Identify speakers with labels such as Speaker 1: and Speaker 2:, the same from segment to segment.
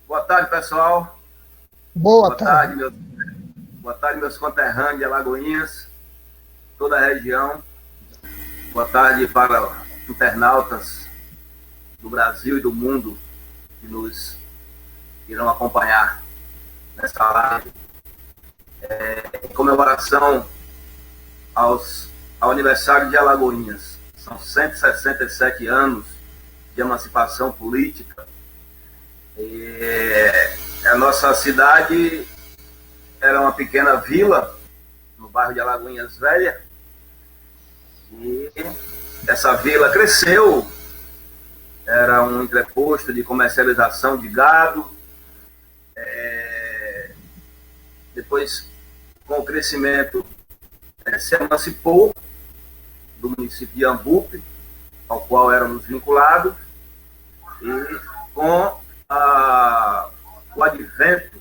Speaker 1: Boa tarde, pessoal.
Speaker 2: Boa
Speaker 1: Boa tarde,
Speaker 2: tarde.
Speaker 1: boa tarde, meus conterrâneos de Alagoinhas, toda a região. Boa tarde para internautas do Brasil e do mundo que nos irão acompanhar nessa live em comemoração ao aniversário de Alagoinhas. São 167 anos de emancipação política. A nossa cidade era uma pequena vila no bairro de Alagoinhas Velha, e essa vila cresceu, era um entreposto de comercialização de gado. Depois, com o crescimento, se emancipou do município de Ambupe, ao qual éramos vinculados, e com o advento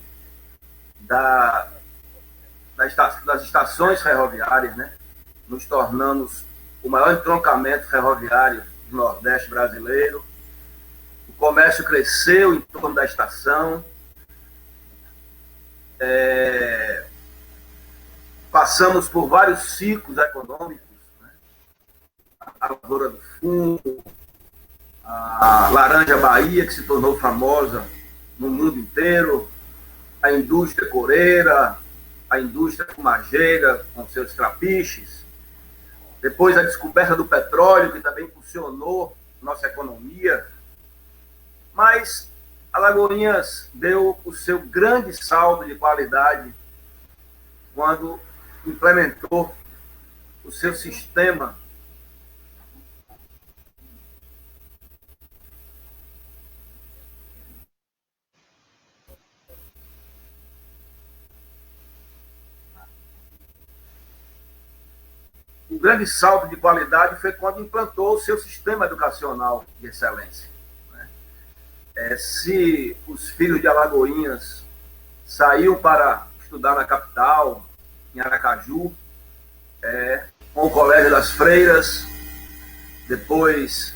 Speaker 1: das estações ferroviárias, né, nos tornamos o maior entroncamento ferroviário do Nordeste brasileiro. O comércio cresceu em torno da estação. Passamos por vários ciclos econômicos, né? A Lavoura do Fumo, a Laranja Bahia, que se tornou famosa no mundo inteiro, a indústria coreira, a indústria fumageira, com seus trapiches. Depois a descoberta do petróleo, que também impulsionou nossa economia. Mas Alagoinhas deu o seu grande saldo de qualidade quando implementou o seu sistema um grande salto de qualidade foi quando implantou o seu sistema educacional de excelência. Se os filhos de Alagoinhas saíam para estudar na capital, em Aracaju, com o Colégio das Freiras, depois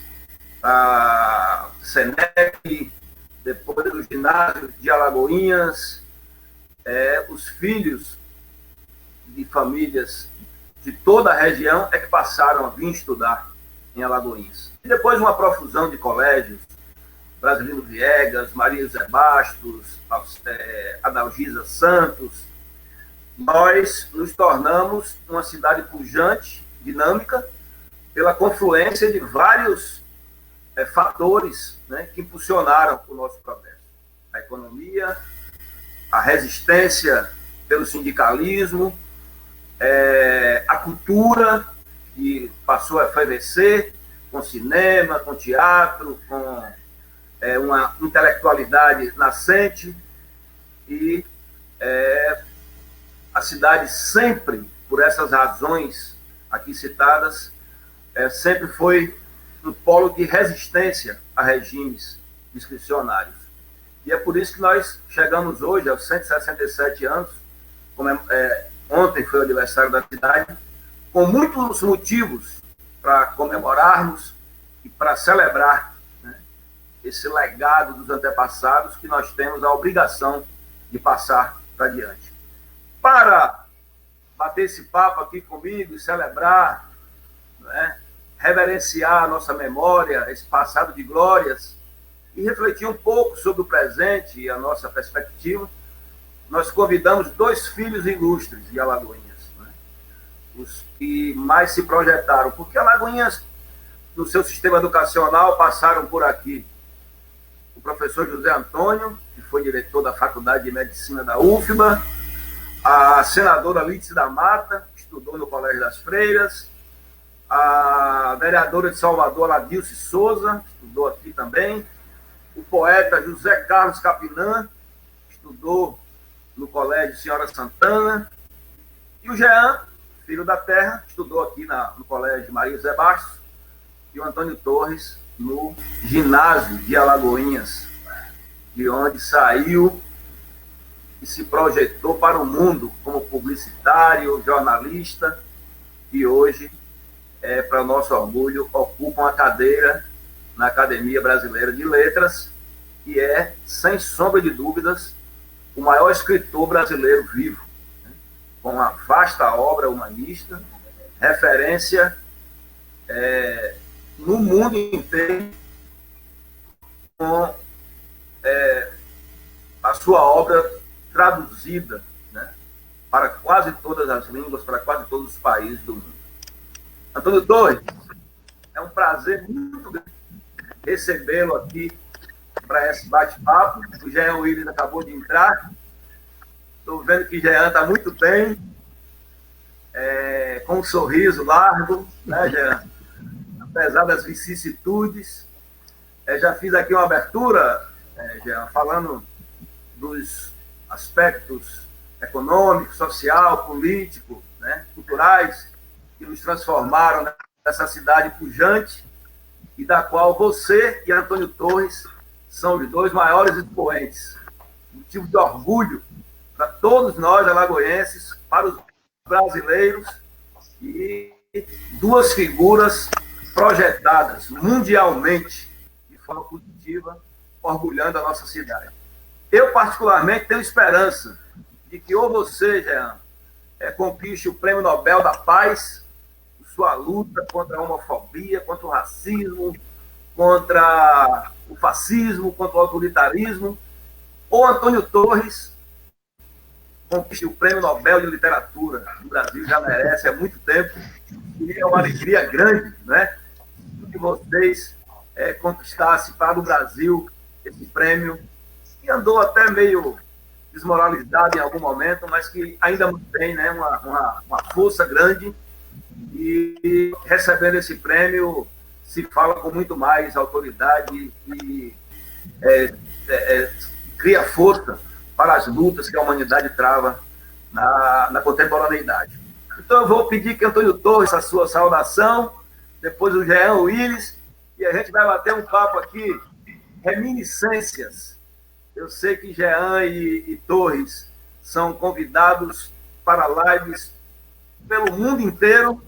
Speaker 1: a Senec, depois o ginásio de Alagoinhas, os filhos de famílias de toda a região que passaram a vir estudar em Alagoinhas. E depois uma profusão de colégios, Brasilino Viegas, Maria José Bastos, Adalgisa Santos. Nós nos tornamos uma cidade pujante, dinâmica, pela confluência de vários fatores, né, que impulsionaram o nosso progresso. A economia, a resistência pelo sindicalismo, a cultura, que passou a efervescer com cinema, com teatro, com uma intelectualidade nascente, e a cidade sempre, por essas razões aqui citadas, sempre foi um polo de resistência a regimes discricionários. E é por isso que nós chegamos hoje aos 167 anos, ontem foi o aniversário da cidade, com muitos motivos para comemorarmos e para celebrar, né, esse legado dos antepassados que nós temos a obrigação de passar para diante. Para bater esse papo aqui comigo e celebrar, né, reverenciar a nossa memória, esse passado de glórias, e refletir um pouco sobre o presente e a nossa perspectiva, nós convidamos dois filhos ilustres de Alagoinhas, né, os que mais se projetaram, porque Alagoinhas, no seu sistema educacional, passaram por aqui o professor José Antônio, que foi diretor da Faculdade de Medicina da UFBA, a senadora Lídice da Mata, que estudou no Colégio das Freiras, a vereadora de Salvador, Ladilce Souza, que estudou aqui também, o poeta José Carlos Capinã, que estudou no Colégio Senhora Santana, e o Jean, filho da terra, que estudou aqui no Colégio Maria José Bastos, e o Antônio Torres, no ginásio de Alagoinhas, de onde saiu e se projetou para o mundo como publicitário, jornalista, e hoje, para o nosso orgulho, ocupa uma cadeira na Academia Brasileira de Letras, e é, sem sombra de dúvidas, o maior escritor brasileiro vivo, né? Com uma vasta obra humanista, referência no mundo inteiro, com a sua obra traduzida, né, para quase todas as línguas, para quase todos os países do mundo. Antônio Torres, é um prazer muito grande recebê-lo aqui para esse bate-papo. O Jean Willis acabou de entrar. Estou vendo que Jean está muito bem, com um sorriso largo, né, Jean? Apesar das vicissitudes. Já fiz aqui uma abertura, Jean, falando dos aspectos econômico, social, político, né, culturais, que nos transformaram nessa cidade pujante e da qual você e Antônio Torres são os dois maiores expoentes. Motivo de orgulho para todos nós, alagoenses, para os brasileiros, e duas figuras projetadas mundialmente de forma positiva, orgulhando a nossa cidade. Eu, particularmente, tenho esperança de que ou você, Jean, conquiste o Prêmio Nobel da Paz, sua luta contra a homofobia, contra o racismo, contra o fascismo, contra o autoritarismo, ou Antônio Torres conquiste o Prêmio Nobel de Literatura. O Brasil já merece há muito tempo, e é uma alegria grande, né, que vocês conquistassem para o Brasil esse prêmio, que andou até meio desmoralizado em algum momento, mas que ainda tem, né, uma força grande, e recebendo esse prêmio se fala com muito mais autoridade e cria força para as lutas que a humanidade trava na contemporaneidade. Então eu vou pedir que Antônio Torres a sua saudação, depois o Jean Willis, e a gente vai bater um papo aqui, reminiscências. Eu sei que Jean e Torres são convidados para lives pelo mundo inteiro,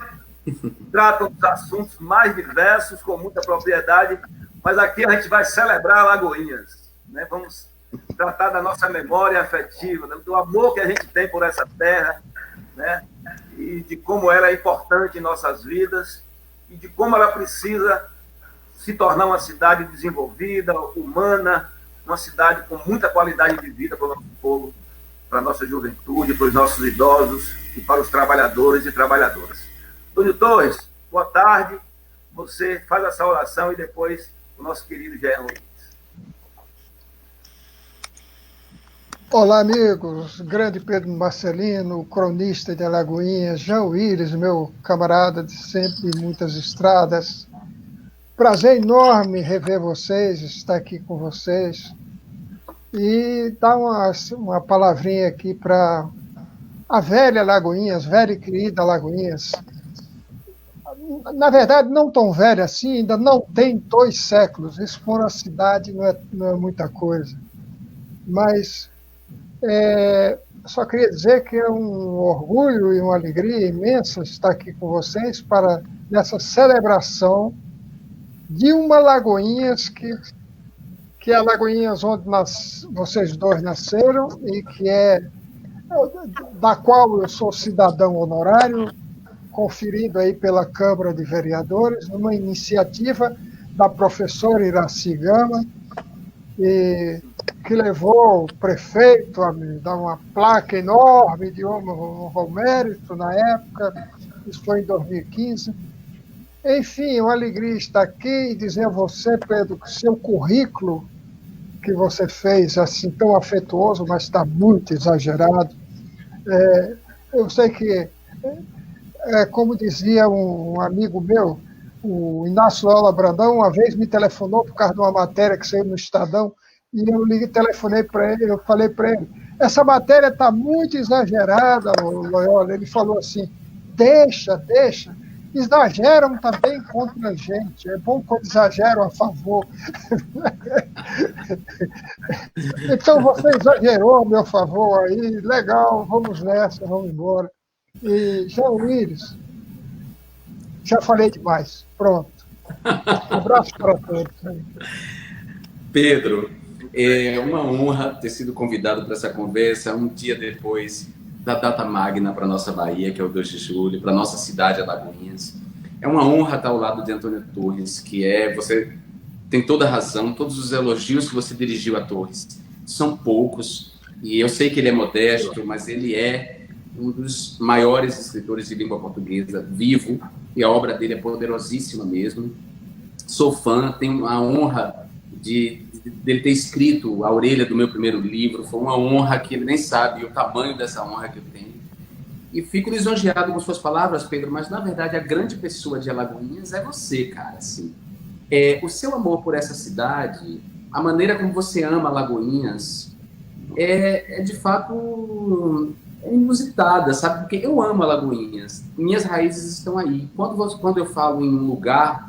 Speaker 1: tratam dos assuntos mais diversos, com muita propriedade, mas aqui a gente vai celebrar Alagoinhas, né? Vamos tratar da nossa memória afetiva, do amor que a gente tem por essa terra, né? E de como ela é importante em nossas vidas, e de como ela precisa se tornar uma cidade desenvolvida, humana, uma cidade com muita qualidade de vida para o nosso povo, para a nossa juventude, para os nossos idosos e para os trabalhadores e trabalhadoras. Antônio Torres, boa tarde. Você faz a saudação e depois o nosso querido Jean Luiz.
Speaker 2: Olá, amigos. Grande Pedro Marcelino, cronista de Alagoinhas, Jean Willis, meu camarada de sempre, muitas estradas. Prazer enorme rever vocês, estar aqui com vocês. E dar uma palavrinha aqui para a velha Alagoinhas, velha e querida Alagoinhas. Na verdade, não tão velha assim, ainda não tem 2 séculos. Isso por uma cidade não é muita coisa. Mas só queria dizer que é um orgulho e uma alegria imensa estar aqui com vocês para nessa celebração de uma Alagoinhas que é a Alagoinhas onde vocês dois nasceram e que da qual eu sou cidadão honorário, conferido aí pela Câmara de Vereadores, numa iniciativa da professora Iraci Gama, que levou o prefeito a me dar uma placa enorme de honra ao mérito na época, isso foi em 2015. Enfim, uma alegria estar aqui e dizer a você, Pedro, que seu currículo que você fez, assim, tão afetuoso, mas está muito exagerado. Eu sei que, como dizia um amigo meu, o Inácio Lola Brandão, uma vez me telefonou por causa de uma matéria que saiu no Estadão, e eu telefonei para ele, eu falei para ele, essa matéria está muito exagerada, Loyola. Ele falou assim, deixa, exageram também contra a gente, é bom quando exageram a favor. Então você exagerou a meu favor aí, legal, vamos nessa, vamos embora. E Jean Willis, já falei demais, pronto. Um abraço para todos.
Speaker 3: Pedro, É uma honra ter sido convidado para essa conversa um dia depois da data magna para nossa Bahia, que é o 2 de julho, para nossa cidade, Alagoinhas. É uma honra estar ao lado de Antônio Torres, você tem toda a razão, todos os elogios que você dirigiu a Torres são poucos, e eu sei que ele é modesto, mas ele é um dos maiores escritores de língua portuguesa vivo, e a obra dele é poderosíssima mesmo. Sou fã, tenho a honra dele ter escrito a orelha do meu primeiro livro, foi uma honra que ele nem sabe o tamanho dessa honra que eu tenho. E fico lisonjeado com suas palavras, Pedro, mas na verdade a grande pessoa de Alagoinhas é você, cara, assim. O seu amor por essa cidade, a maneira como você ama Alagoinhas, de fato inusitada, sabe? Porque eu amo Alagoinhas, minhas raízes estão aí. Quando eu falo em um lugar,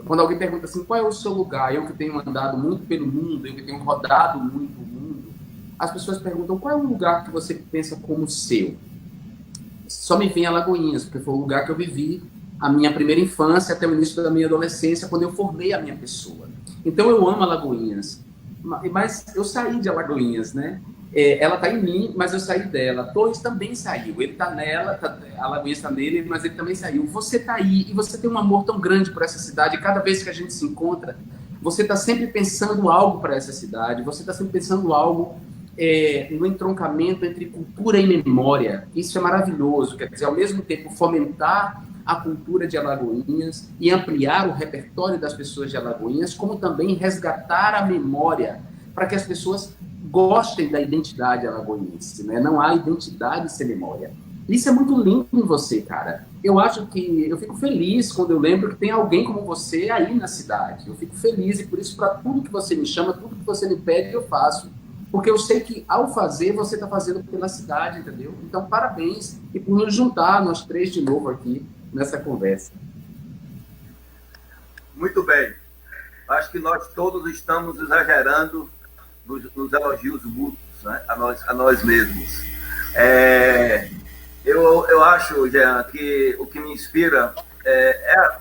Speaker 3: quando alguém pergunta assim, qual é o seu lugar? Eu que tenho andado muito pelo mundo, eu que tenho rodado muito o mundo, as pessoas perguntam, qual é o lugar que você pensa como seu? Só me vem Alagoinhas, porque foi o lugar que eu vivi a minha primeira infância até o início da minha adolescência, quando eu formei a minha pessoa. Então eu amo Alagoinhas, mas eu saí de Alagoinhas, né? Ela está em mim, mas eu saí dela. Torres também saiu, ele está nela, Alagoinhas está nele, mas ele também saiu. Você está aí e você tem um amor tão grande por essa cidade, e cada vez que a gente se encontra, você está sempre pensando algo para essa cidade, você está sempre pensando algo no entroncamento entre cultura e memória. Isso é maravilhoso, quer dizer, ao mesmo tempo fomentar a cultura de Alagoinhas e ampliar o repertório das pessoas de Alagoinhas, como também resgatar a memória para que as pessoas gostem da identidade alagoinense, né? Não há identidade sem memória. Isso é muito lindo em você, cara. Eu fico feliz quando eu lembro que tem alguém como você aí na cidade. Eu fico feliz e por isso, para tudo que você me chama, tudo que você me pede, eu faço. Porque eu sei que, ao fazer, você está fazendo pela cidade, entendeu? Então, parabéns e por nos juntar, nós três, de novo aqui, nessa conversa.
Speaker 1: Muito bem. Acho que nós todos estamos exagerando nos elogios mútuos, né? a nós mesmos. Eu acho, Jean, que o que me inspira é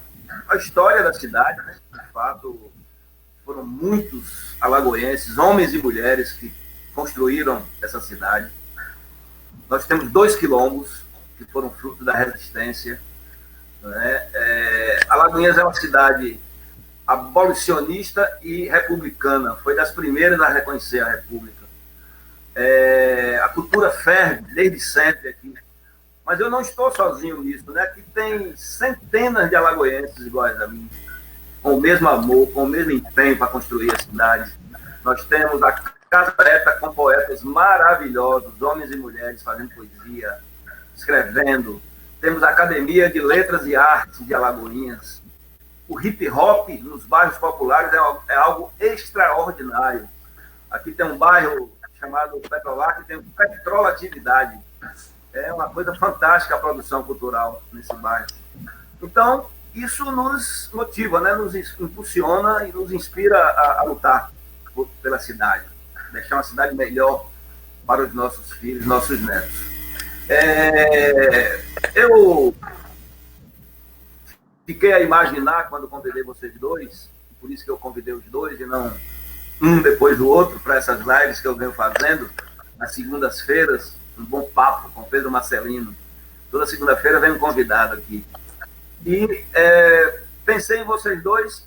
Speaker 1: a história da cidade, né? De fato, foram muitos alagoenses, homens e mulheres, que construíram essa cidade. Nós temos 2 quilombos que foram fruto da resistência, né? Alagoinhas é uma cidade abolicionista e republicana, foi das primeiras a reconhecer a República. A cultura ferve desde sempre aqui, mas eu não estou sozinho nisso, né? Aqui tem centenas de alagoenses iguais a mim, com o mesmo amor, com o mesmo empenho para construir a cidade. Nós temos a Casa Preta com poetas maravilhosos, homens e mulheres fazendo poesia, escrevendo. Temos a Academia de Letras e Artes de Alagoinhas. O hip hop nos bairros populares é algo extraordinário. Aqui tem um bairro chamado Petrolar, que tem Petrolatividade. É uma coisa fantástica a produção cultural nesse bairro. Então, isso nos motiva, né? Nos impulsiona e nos inspira a lutar pela cidade, deixar uma cidade melhor para os nossos filhos, nossos netos. Eu fiquei a imaginar quando convidei vocês dois, por isso que eu convidei os dois e não um depois do outro para essas lives que eu venho fazendo nas segundas-feiras, um bom papo com Pedro Marcelino. Toda segunda-feira vem um convidado aqui. E pensei em vocês dois,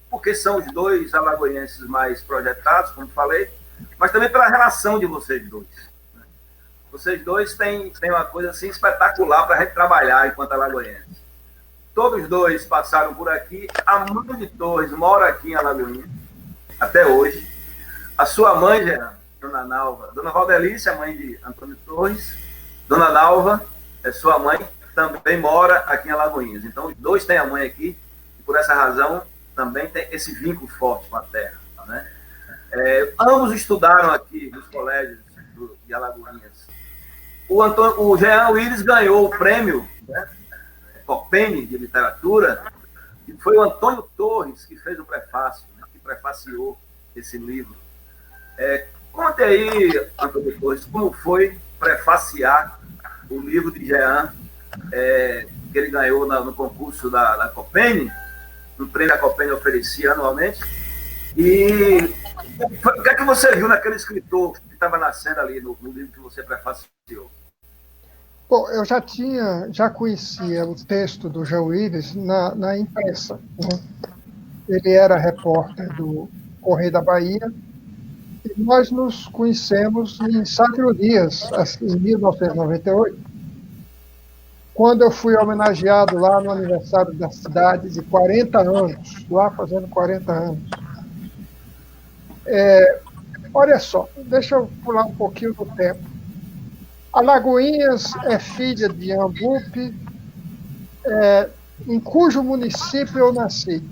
Speaker 1: porque são os dois alagoenses mais projetados, como falei, mas também pela relação de vocês dois. Vocês dois têm uma coisa assim espetacular para a gente trabalhar enquanto alagoenses. Todos dois passaram por aqui. A mãe de Torres mora aqui em Alagoinhas, até hoje. A sua mãe, Dona Nalva, Dona Valdelice, a mãe de Antônio Torres, Dona Nalva, sua mãe, também mora aqui em Alagoinhas. Então, os dois têm a mãe aqui, e por essa razão também tem esse vínculo forte com a terra, né? Ambos estudaram aqui nos colégios de Alagoinhas. O Jean Willis ganhou o prêmio, né, Copene de literatura, e foi o Antônio Torres que fez o prefácio, né, que prefaciou esse livro. Conte aí, Antônio Torres, como foi prefaciar o livro de Jean, que ele ganhou no concurso da Copene, um prêmio que a Copene oferecia anualmente, e O que é que você viu naquele escritor que estava nascendo ali no livro que você prefaciou?
Speaker 2: Bom, eu já conhecia o texto do João Willis na imprensa, né? Ele era repórter do Correio da Bahia e nós nos conhecemos em Sátiro Dias, em 1998, quando eu fui homenageado lá no aniversário da cidade de 40 anos, lá fazendo 40 anos. Olha só, deixa eu pular um pouquinho do tempo. Alagoinhas é filha de Iambupe, em cujo município eu nasci.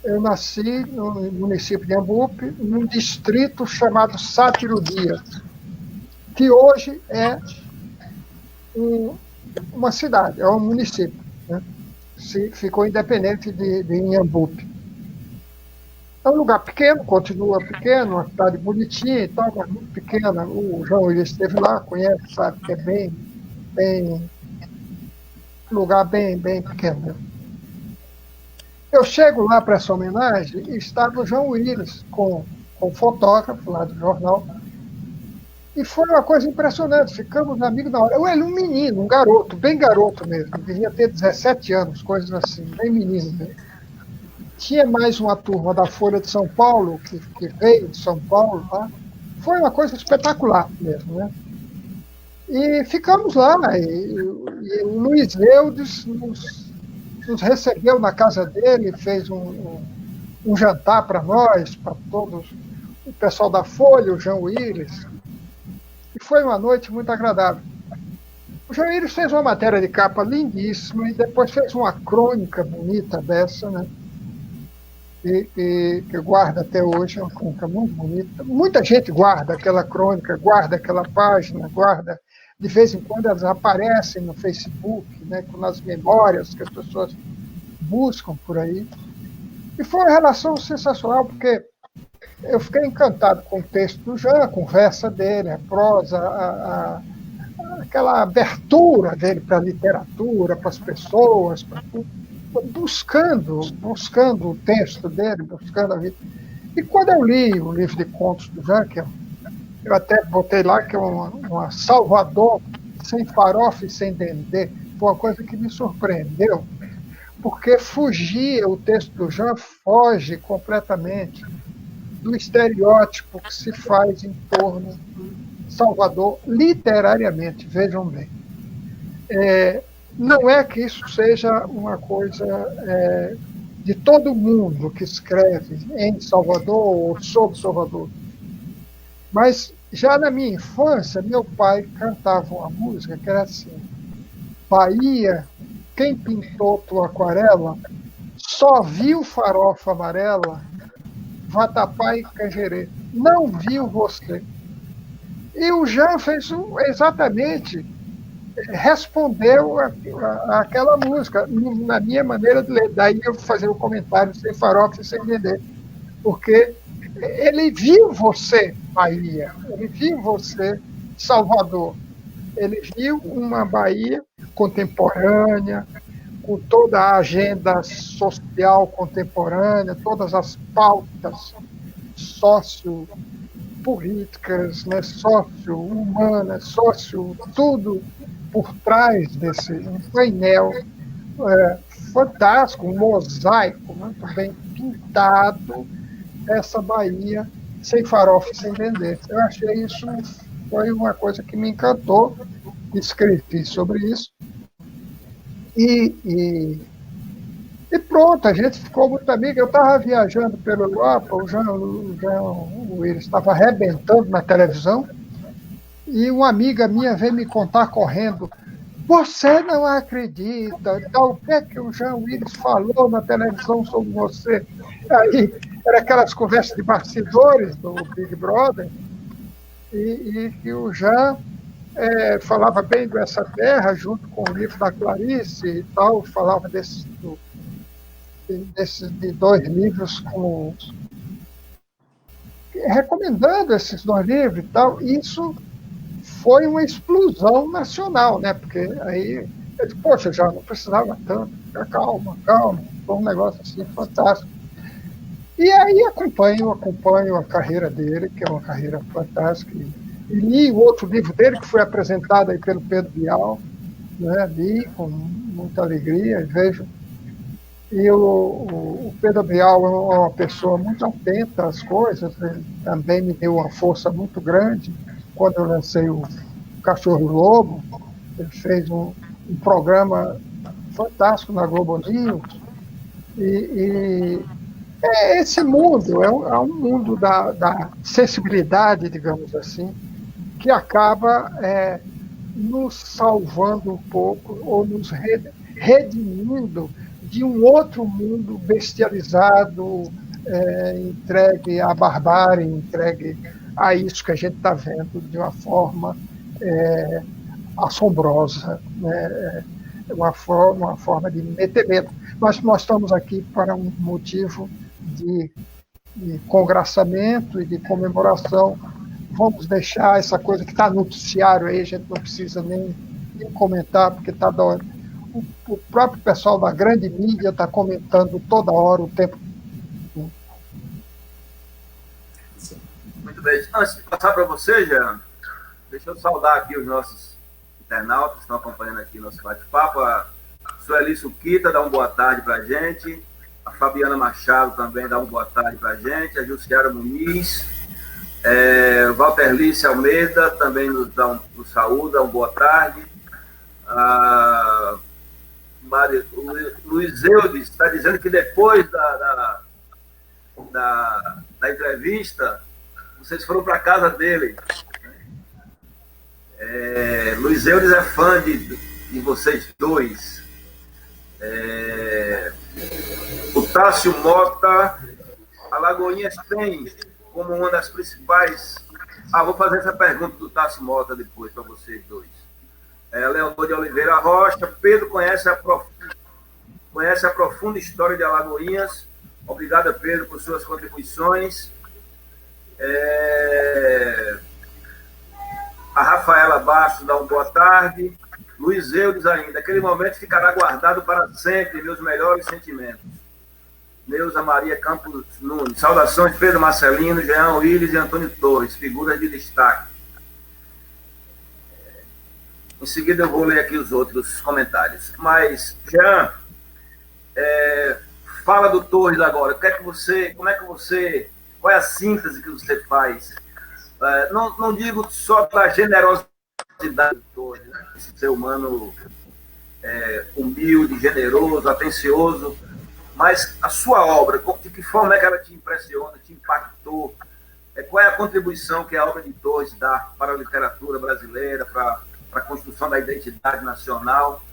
Speaker 2: Eu nasci no município de Iambupe, num distrito chamado Sátiro Dias, que hoje é uma cidade, é um município, né? Ficou independente de Inhambupe. É um lugar pequeno, continua pequeno, uma cidade bonitinha e tal, mas muito pequena. O João Willis esteve lá, conhece, sabe que é bem lugar bem pequeno, né? Eu chego lá para essa homenagem e estava o João Willis com o fotógrafo lá do jornal. E foi uma coisa impressionante, ficamos amigos na hora. Eu era um menino, um garoto, bem garoto mesmo, devia ter 17 anos, coisas assim, bem menino mesmo. Tinha mais uma turma da Folha de São Paulo, que veio de São Paulo, tá? Foi uma coisa espetacular mesmo, né? E ficamos lá, e o Luiz Eudes nos recebeu na casa dele, fez um jantar para nós, para todos, o pessoal da Folha, o João Willis. E foi uma noite muito agradável. O João Willis fez uma matéria de capa lindíssima e depois fez uma crônica bonita dessa, né? Que guarda até hoje, é uma crônica muito bonita. Muita gente guarda aquela crônica, guarda aquela página, guarda. De vez em quando elas aparecem no Facebook, né, nas memórias que as pessoas buscam por aí. E foi uma relação sensacional, porque eu fiquei encantado com o texto do Jean, a conversa dele, a prosa, aquela abertura dele para a literatura, para as pessoas, para tudo, buscando o texto dele, buscando a vida. E quando eu li o livro de contos do Jean, que eu até botei lá, que é uma Salvador sem farofa e sem dendê, foi uma coisa que me surpreendeu, porque o texto do Jean foge completamente do estereótipo que se faz em torno de Salvador, literariamente, vejam bem. Não é que isso seja uma coisa de todo mundo que escreve em Salvador ou sobre Salvador, mas já na minha infância, meu pai cantava uma música que era assim: Bahia, quem pintou tua aquarela, só viu farofa amarela, vatapá e canjerê, não viu você. E o Jean fez exatamente, respondeu àquela música, na minha maneira de ler. Daí eu fazer o comentário sem farofa e sem entender, porque ele viu você, Bahia, ele viu você, Salvador, ele viu uma Bahia contemporânea, com toda a agenda social contemporânea, todas as pautas sociopolíticas, né, socio-humanas, tudo por trás desse painel fantástico, um mosaico muito bem pintado, essa Bahia sem farofa e sem dendê. Eu achei isso, foi uma coisa que me encantou, escrevi sobre isso. E pronto, a gente ficou muito amigo. Eu estava viajando pela Europa, o João ele estava arrebentando na televisão, e uma amiga minha veio me contar correndo: você não acredita, o que é que o João Willis falou na televisão sobre você? Aí, era aquelas conversas de bastidores do Big Brother, e que o Jean falava bem dessa terra, junto com o livro da Clarice e tal, falava desses de 2 livros, recomendando esses 2 livros e tal. Isso foi uma explosão nacional, né? Porque aí eu disse: poxa, já não precisava tanto, calma, foi um negócio assim fantástico. E aí acompanho a carreira dele, que é uma carreira fantástica. E li o outro livro dele, que foi apresentado aí pelo Pedro Bial, né? Li com muita alegria, vejo. E o Pedro Bial é uma pessoa muito atenta às coisas, ele também me deu uma força muito grande quando eu lancei o Cachorro e Lobo. Ele fez um programa fantástico na Globo News. E esse mundo é um mundo da sensibilidade, digamos assim, que acaba nos salvando um pouco ou nos redimindo de um outro mundo bestializado, entregue à barbárie, entregue a isso que a gente está vendo de uma forma assombrosa, né? Uma forma de meter medo. Mas nós estamos aqui para um motivo de congraçamento e de comemoração. Vamos deixar essa coisa que está no noticiário aí, a gente não precisa nem comentar, porque está dando. O próprio pessoal da grande mídia está comentando toda hora, o tempo.
Speaker 1: Muito bem. Antes de passar para você, Jean, deixa eu saudar aqui os nossos internautas que estão acompanhando aqui nosso bate-papo. A Sueli Suquita dá uma boa tarde para a gente. A Fabiana Machado também dá uma boa tarde para a gente. A Jussiara Muniz. O Walter Lice Almeida também nos saúda, uma boa tarde. Luiz Eudes está dizendo que depois da entrevista, vocês foram para a casa dele. Luiz Eudes é fã de vocês dois. O Tássio Mota, Alagoinhas tem como uma das principais... vou fazer essa pergunta do Tássio Mota depois para vocês dois. Leonor de Oliveira Rocha, Pedro conhece a profunda história de Alagoinhas. Obrigado, Pedro, por suas contribuições. A Rafaela Bastos dá uma boa tarde. Luiz Eudes ainda. Aquele momento ficará guardado para sempre, meus melhores sentimentos. Neuza Maria Campos Nunes. Saudações, Pedro Marcelino, Jean Willis e Antônio Torres, figuras de destaque. Em seguida eu vou ler aqui os outros comentários. Mas, Jean, fala do Torres agora. Qual é a síntese que você faz? Não digo só pela generosidade do Torres, né? Esse ser humano humilde, generoso, atencioso, mas a sua obra, de que forma é que ela te impressiona, te impactou? Qual é a contribuição que a obra de Torres dá para a literatura brasileira, para a construção da identidade nacional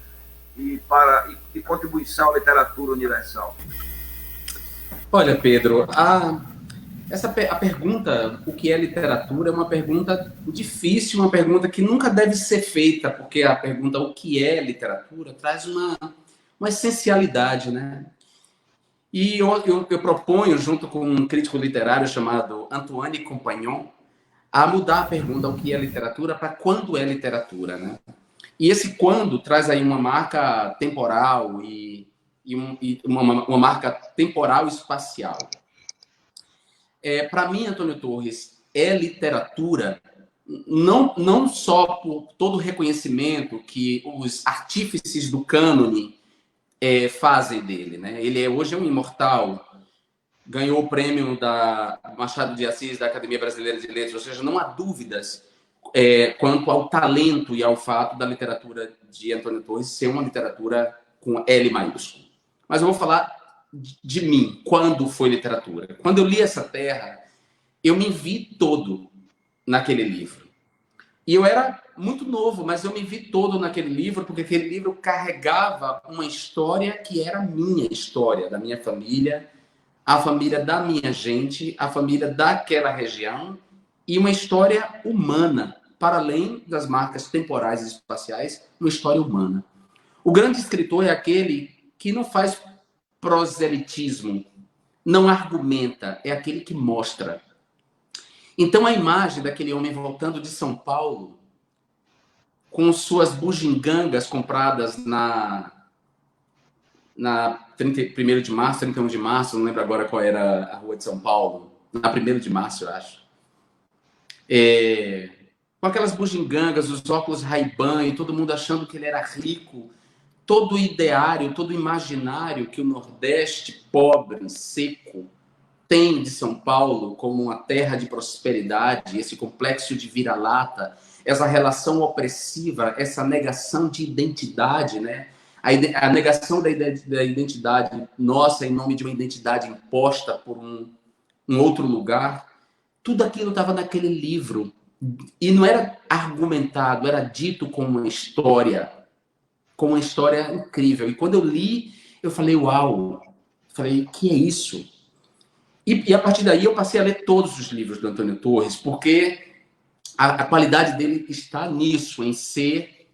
Speaker 1: e contribuição à literatura universal?
Speaker 3: Olha, Pedro, a pergunta, o que é literatura, é uma pergunta difícil, uma pergunta que nunca deve ser feita, porque a pergunta o que é literatura traz uma essencialidade, né? E eu proponho, junto com um crítico literário chamado Antoine Compagnon, a mudar a pergunta o que é literatura para quando é literatura, né? E esse quando traz aí uma marca temporal e uma marca temporal e espacial. Para mim, Antônio Torres, é literatura não só por todo o reconhecimento que os artífices do cânone fazem dele, né? Ele hoje é um imortal, ganhou o prêmio da Machado de Assis da Academia Brasileira de Letras, ou seja, não há dúvidas quanto ao talento e ao fato da literatura de Antônio Torres ser uma literatura com L maiúsculo. Mas eu vou falar de mim, quando foi literatura. Quando eu li Essa Terra, eu me vi todo naquele livro. E eu era muito novo, mas eu me vi todo naquele livro, porque aquele livro carregava uma história que era a minha história, da minha família, a família da minha gente, a família daquela região, e uma história humana, para além das marcas temporais e espaciais, uma história humana. O grande escritor é aquele que não faz proselitismo, não argumenta, é aquele que mostra. Então a imagem daquele homem voltando de São Paulo, com suas bugigangas compradas na 1º de março, 31 de março, não lembro agora qual era a rua de São Paulo, na 1º de março, eu acho. Com aquelas bugigangas, os óculos Ray-Ban, e todo mundo achando que ele era rico, todo o ideário, todo o imaginário que o Nordeste pobre, seco, tem de São Paulo como uma terra de prosperidade, esse complexo de vira-lata, essa relação opressiva, essa negação de identidade, né? A negação da identidade nossa em nome de uma identidade imposta por um outro lugar, tudo aquilo estava naquele livro. E não era argumentado, era dito como uma história incrível. E quando eu li, eu falei, uau! Falei, que é isso? E a partir daí eu passei a ler todos os livros do Antônio Torres, porque a qualidade dele está nisso, em ser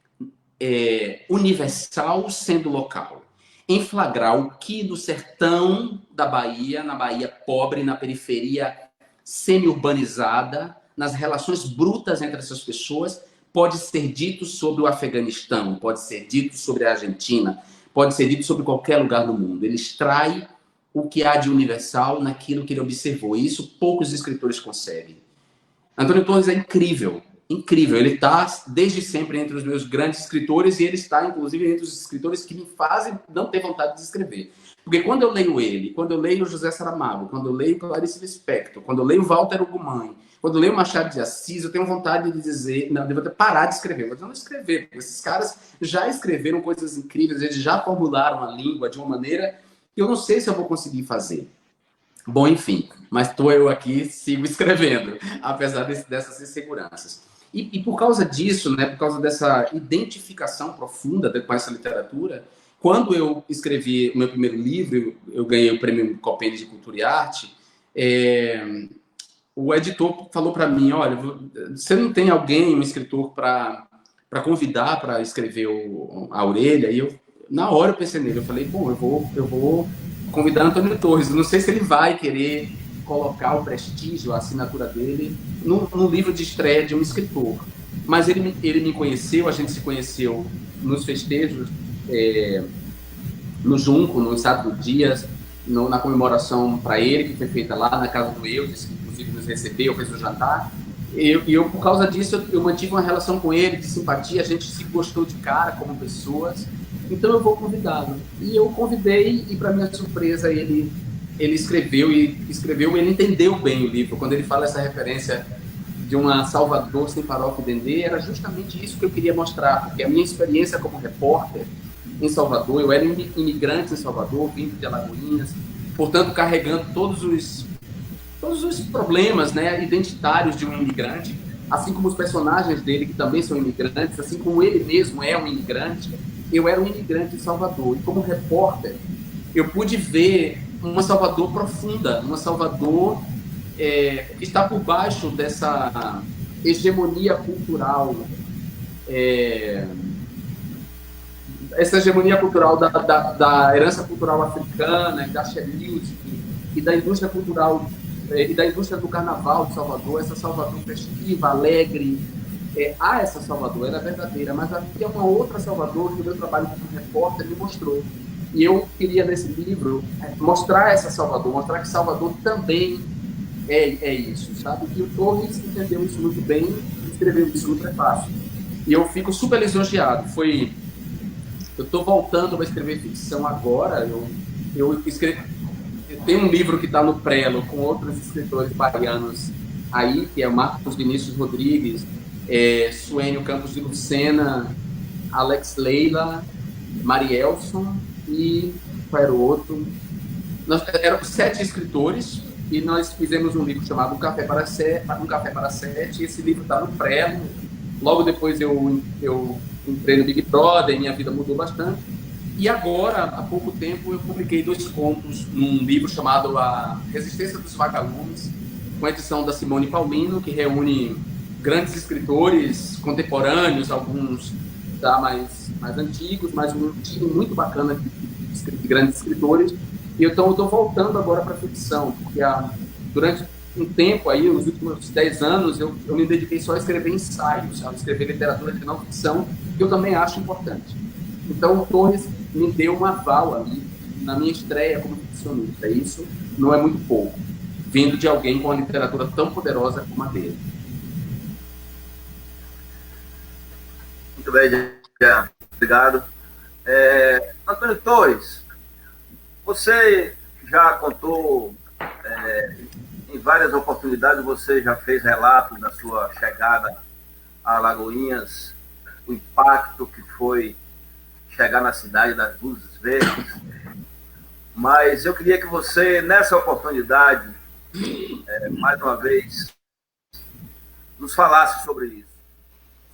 Speaker 3: universal sendo local. Em flagrar o que no sertão da Bahia, na Bahia pobre, na periferia semi-urbanizada, nas relações brutas entre essas pessoas, pode ser dito sobre o Afeganistão, pode ser dito sobre a Argentina, pode ser dito sobre qualquer lugar do mundo. Ele extrai o que há de universal naquilo que ele observou. E isso poucos escritores conseguem. Antônio Torres é incrível, incrível. Ele está desde sempre entre os meus grandes escritores e ele está, inclusive, entre os escritores que me fazem não ter vontade de escrever. Porque quando eu leio ele, quando eu leio José Saramago, quando eu leio Clarice Lispector, quando eu leio Walter Ugumãe, quando eu leio Machado de Assis, eu tenho vontade de dizer, não, eu vou parar de escrever. Eu vou não escrever, porque esses caras já escreveram coisas incríveis, eles já formularam a língua de uma maneira que eu não sei se eu vou conseguir fazer. Bom, enfim, mas estou eu aqui, sigo escrevendo, apesar dessas inseguranças. E por causa disso, né, por causa dessa identificação profunda com essa literatura, quando eu escrevi o meu primeiro livro, eu ganhei o Prêmio Copene de Cultura e Arte, o editor falou para mim, olha, você não tem alguém, um escritor, para convidar para escrever a Orelha? E na hora eu pensei nele, eu falei, bom, eu vou convidar Antônio Torres. Eu não sei se ele vai querer colocar o prestígio, a assinatura dele no livro de estreia de um escritor. Mas ele me conheceu, a gente se conheceu nos festejos, no Junco, no Estado do Dias, na comemoração para ele, que foi feita lá na casa do Eudes, que inclusive nos recebeu, fez o jantar. E eu, por causa disso, eu mantive uma relação com ele de simpatia, a gente se gostou de cara como pessoas. Então eu vou convidá-lo. E eu convidei, e para minha surpresa, ele escreveu, ele entendeu bem o livro. Quando ele fala essa referência de uma Salvador sem farofa e dendê, era justamente isso que eu queria mostrar, porque a minha experiência como repórter em Salvador, eu era imigrante em Salvador, vindo de Alagoinhas, portanto carregando todos os problemas, né, identitários de um imigrante, assim como os personagens dele, que também são imigrantes, assim como ele mesmo é um imigrante. Eu era um imigrante em Salvador, e como repórter, eu pude ver uma Salvador profunda, uma Salvador que está por baixo dessa hegemonia cultural, essa hegemonia cultural da herança cultural africana, da axé music, e da indústria cultural, e da indústria do carnaval de Salvador, essa Salvador festiva, alegre. Há essa Salvador, ela é verdadeira, mas havia uma outra Salvador que o meu trabalho como repórter me mostrou. E eu queria, nesse livro, mostrar essa Salvador, mostrar que Salvador também é isso, sabe? E o Torres entendeu isso muito bem e escreveu isso no prefácio. E eu fico super lisonjeado. Eu estou voltando a escrever ficção agora. Eu tenho um livro que está no prelo com outros escritores baianos aí, que é o Marcos Vinícius Rodrigues, Suênio Campos de Lucena, Alex Leila, Marielson e qual era o outro? Eram 7 escritores e nós fizemos um livro chamado Um Café para Sete, e esse livro está no prelo. Logo depois eu entrei no Big Brother, minha vida mudou bastante. E agora, há pouco tempo, eu publiquei 2 contos num livro chamado A Resistência dos Vagalumes, com a edição da Simone Palmino, que reúne grandes escritores contemporâneos, alguns já mais antigos, mas um time muito bacana de grandes escritores. E então eu estou voltando agora para a ficção, porque durante um tempo aí, nos últimos 10 anos, eu me dediquei só a escrever ensaios, a escrever literatura de não ficção, que eu também acho importante. Então o Torres me deu um aval ali na minha estreia como ficcionista. Isso não é muito pouco, vindo de alguém com uma literatura tão poderosa como a dele.
Speaker 1: Muito bem, Jean. Obrigado. Antônio Torres, você já contou, em várias oportunidades, você já fez relatos da sua chegada a Alagoinhas, o impacto que foi chegar na cidade das Luzes Verdes. Mas eu queria que você, nessa oportunidade, mais uma vez, nos falasse sobre isso,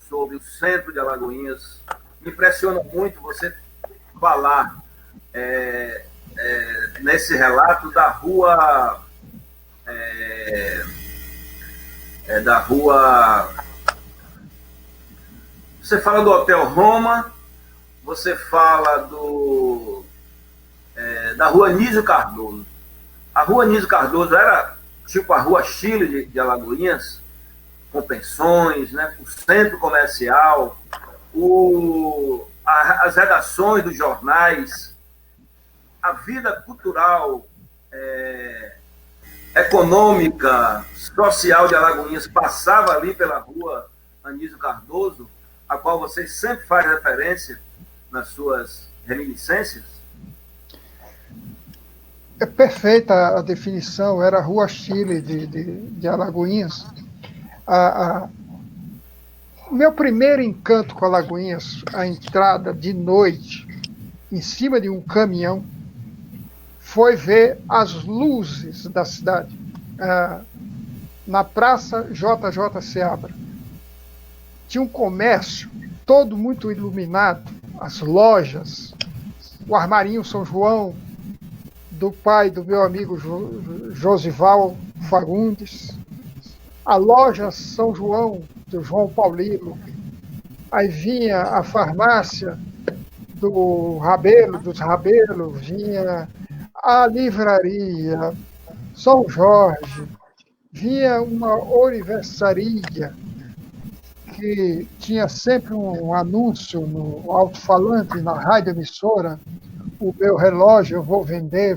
Speaker 1: sobre o centro de Alagoinhas. Me impressiona muito você falar nesse relato da rua você fala do Hotel Roma, você fala da Rua Anísio Cardoso. A Rua Anísio Cardoso era tipo a Rua Chile de Alagoinhas, com pensões, né, o centro comercial, as redações dos jornais, a vida cultural, econômica, social de Alagoinhas passava ali pela Rua Anísio Cardoso, a qual você sempre faz referência nas suas reminiscências?
Speaker 2: É perfeita a definição, era a Rua Chile de Alagoinhas. Meu primeiro encanto com Alagoinhas, a entrada de noite, em cima de um caminhão, foi ver as luzes da cidade, na Praça JJ Seabra. Tinha um comércio todo muito iluminado, as lojas, o Armarinho São João, do pai do meu amigo Josival Fagundes, a loja São João, do João Paulino, aí vinha a farmácia dos Rabelos, vinha a livraria São Jorge, vinha uma oriversaria que tinha sempre um anúncio no alto-falante, na rádio emissora: o meu relógio eu vou vender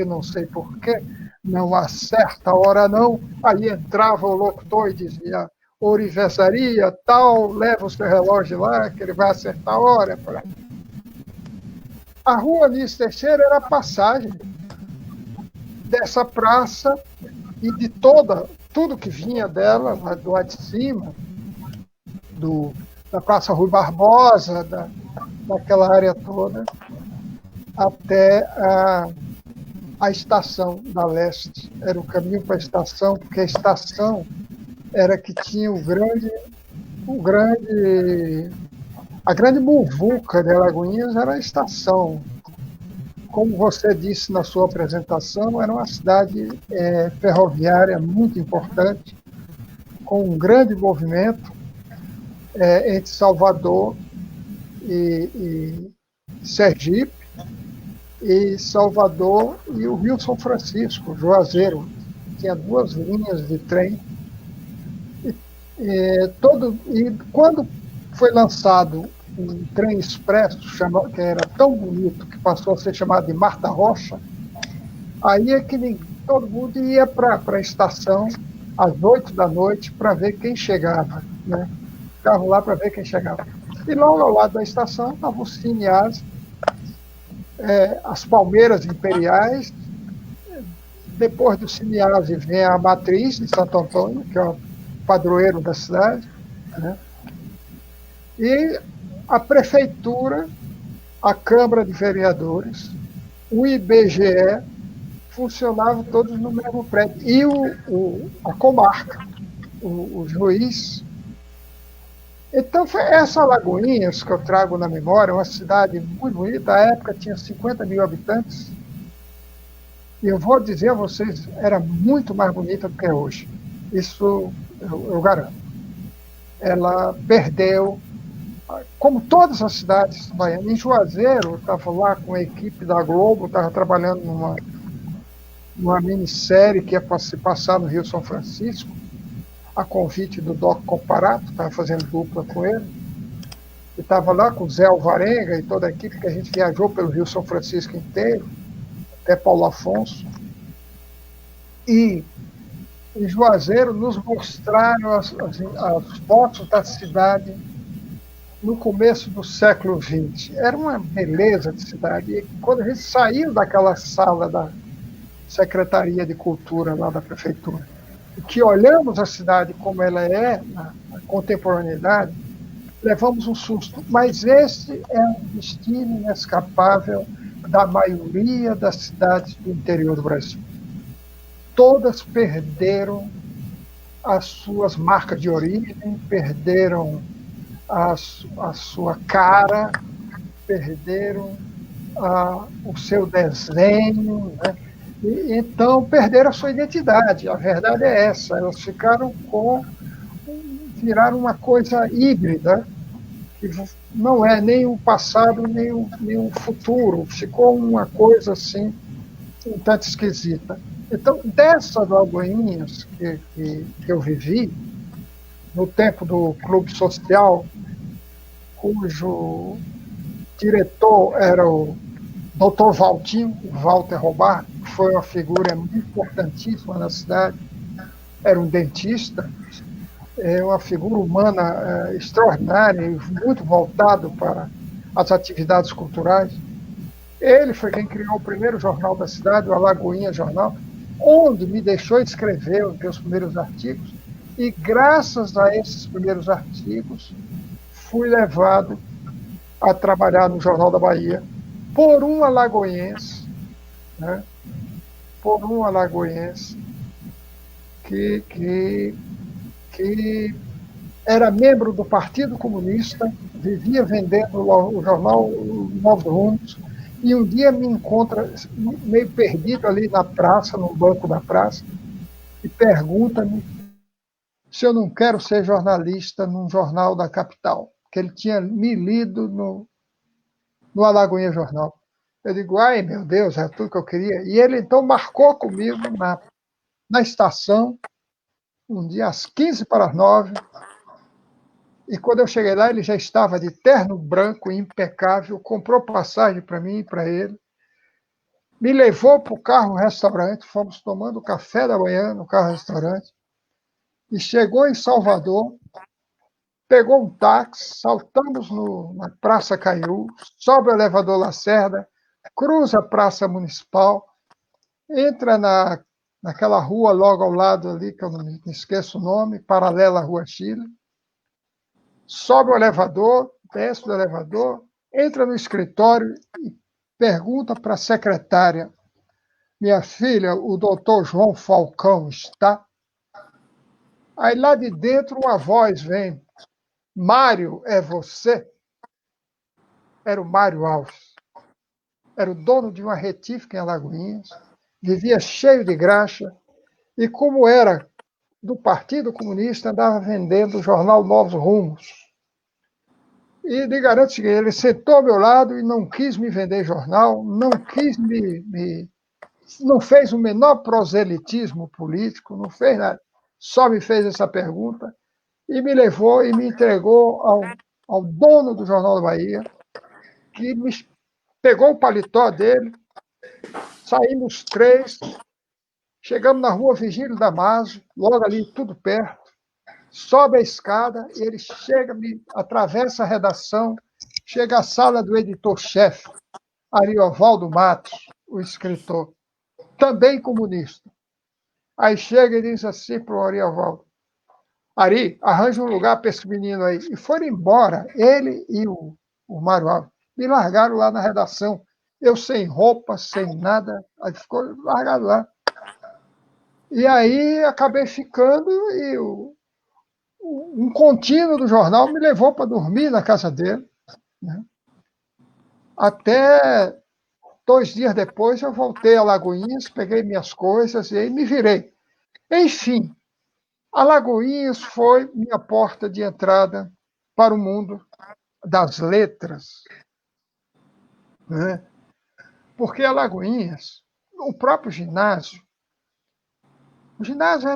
Speaker 2: não sei porquê, não acerta a hora não. Aí entrava o locutor e dizia: oriversaria tal, leva o seu relógio lá, que ele vai acertar a hora. A Rua Anísio Teixeira era a passagem dessa praça e de tudo que vinha dela, do lado de cima, da Praça Rui Barbosa, daquela área toda, até a estação da Leste. Era o caminho para a estação, porque a estação era que tinha a grande muvuca de Alagoinhas era a estação. Como você disse na sua apresentação, era uma cidade ferroviária muito importante, com um grande movimento entre Salvador e Sergipe, e Salvador e o Rio São Francisco, Juazeiro. Tinha 2 linhas de trem. E quando foi lançado um trem expresso, que era tão bonito, que passou a ser chamado de Marta Rocha, aí é que todo mundo ia para a estação às 8 da noite para ver quem chegava, né? Ficava lá para ver quem chegava. E logo ao lado da estação estava o Cine Ásia, as Palmeiras Imperiais. Depois do Cine Ásia vem a Matriz de Santo Antônio, que é o padroeiro da cidade, né? E a prefeitura, a Câmara de Vereadores, o IBGE, funcionavam todos no mesmo prédio. E a comarca, o juiz. Então, foi essa Alagoinhas que eu trago na memória, uma cidade muito bonita. À época tinha 50 mil habitantes. E eu vou dizer a vocês, era muito mais bonita do que é hoje. Isso eu garanto. Ela perdeu, como todas as cidades baianas. Em Juazeiro, eu estava lá com a equipe da Globo, estava trabalhando numa minissérie que ia se passar no Rio São Francisco, a convite do Doc Comparato, estava fazendo dupla com ele. E estava lá com o Zé Alvarenga e toda a equipe, que a gente viajou pelo Rio São Francisco inteiro. até Paulo Afonso, e em Juazeiro nos mostraram as fotos da cidade no começo do século XX. Era uma beleza de cidade. E quando a gente saiu daquela sala da Secretaria de Cultura lá da Prefeitura, e que olhamos a cidade como ela é na contemporaneidade, levamos um susto. Mas esse é um destino inescapável da maioria das cidades do interior do Brasil. Todas perderam as suas marcas de origem, perderam a sua cara, perderam o seu desenho, né? E, então perderam a sua identidade. A verdade é essa, elas viraram uma coisa híbrida, que não é nem o passado, nem o futuro. Ficou uma coisa assim, um tanto esquisita. Então, dessas Lagoinhas que eu vivi, no tempo do Clube Social, cujo diretor era o Dr. Valtinho, Walter Robar, que foi uma figura muito importantíssima na cidade, era um dentista, uma figura humana extraordinária e muito voltado para as atividades culturais. Ele foi quem criou o primeiro jornal da cidade, o Alagoinha Jornal, onde me deixou escrever os meus primeiros artigos, e graças a esses primeiros artigos fui levado a trabalhar no Jornal da Bahia por um alagoense, né? Por um alagoense que era membro do Partido Comunista, vivia vendendo o jornal Novos Rumos, e um dia me encontra meio perdido ali na praça, no banco da praça, e pergunta-me se eu não quero ser jornalista num jornal da capital, que ele tinha me lido no Alagoinha Jornal. Eu digo, ai meu Deus, é tudo que eu queria. E ele então marcou comigo na estação, um dia às 8h45, e quando eu cheguei lá, ele já estava de terno branco, impecável, comprou passagem para mim e para ele, me levou para o carro-restaurante, fomos tomando café da manhã no carro-restaurante, e chegou em Salvador, pegou um táxi, saltamos na Praça Caiú, sobe o elevador Lacerda, cruza a Praça Municipal, entra naquela rua logo ao lado ali, que eu não me esqueço o nome, paralela à Rua Chile, sobe o elevador, desce do elevador, entra no escritório e pergunta para a secretária, minha filha, o doutor João Falcão está? Aí lá de dentro uma voz vem, Mário, é você? Era o Mário Alves. Era o dono de uma retífica em Alagoinhas, vivia cheio de graxa, e como era do Partido Comunista, andava vendendo o jornal Novos Rumos. E lhe garanto que ele sentou ao meu lado e não quis me vender jornal, não quis não fez o menor proselitismo político, não fez nada. Só me fez essa pergunta e me levou e me entregou ao dono do Jornal da Bahia, que me pegou o paletó dele, saímos três, chegamos na rua Vigílio Damasio, logo ali, tudo perto, sobe a escada, e ele chega, atravessa a redação, chega à sala do editor-chefe, Ariovaldo Matos, o escritor, também comunista. Aí chega e diz assim para o Ariovaldo, Ari, arranja um lugar para esse menino aí. E foram embora, ele e o Mário Alves. Me largaram lá na redação. Eu sem roupa, sem nada, aí ficou largado lá. E aí acabei ficando e um contínuo do jornal me levou para dormir na casa dele. Né? Até 2 dias depois eu voltei a Alagoinhas, peguei minhas coisas e aí me virei. Enfim, Alagoinhas foi minha porta de entrada para o mundo das letras. Né? Porque Alagoinhas, o próprio ginásio, o ginásio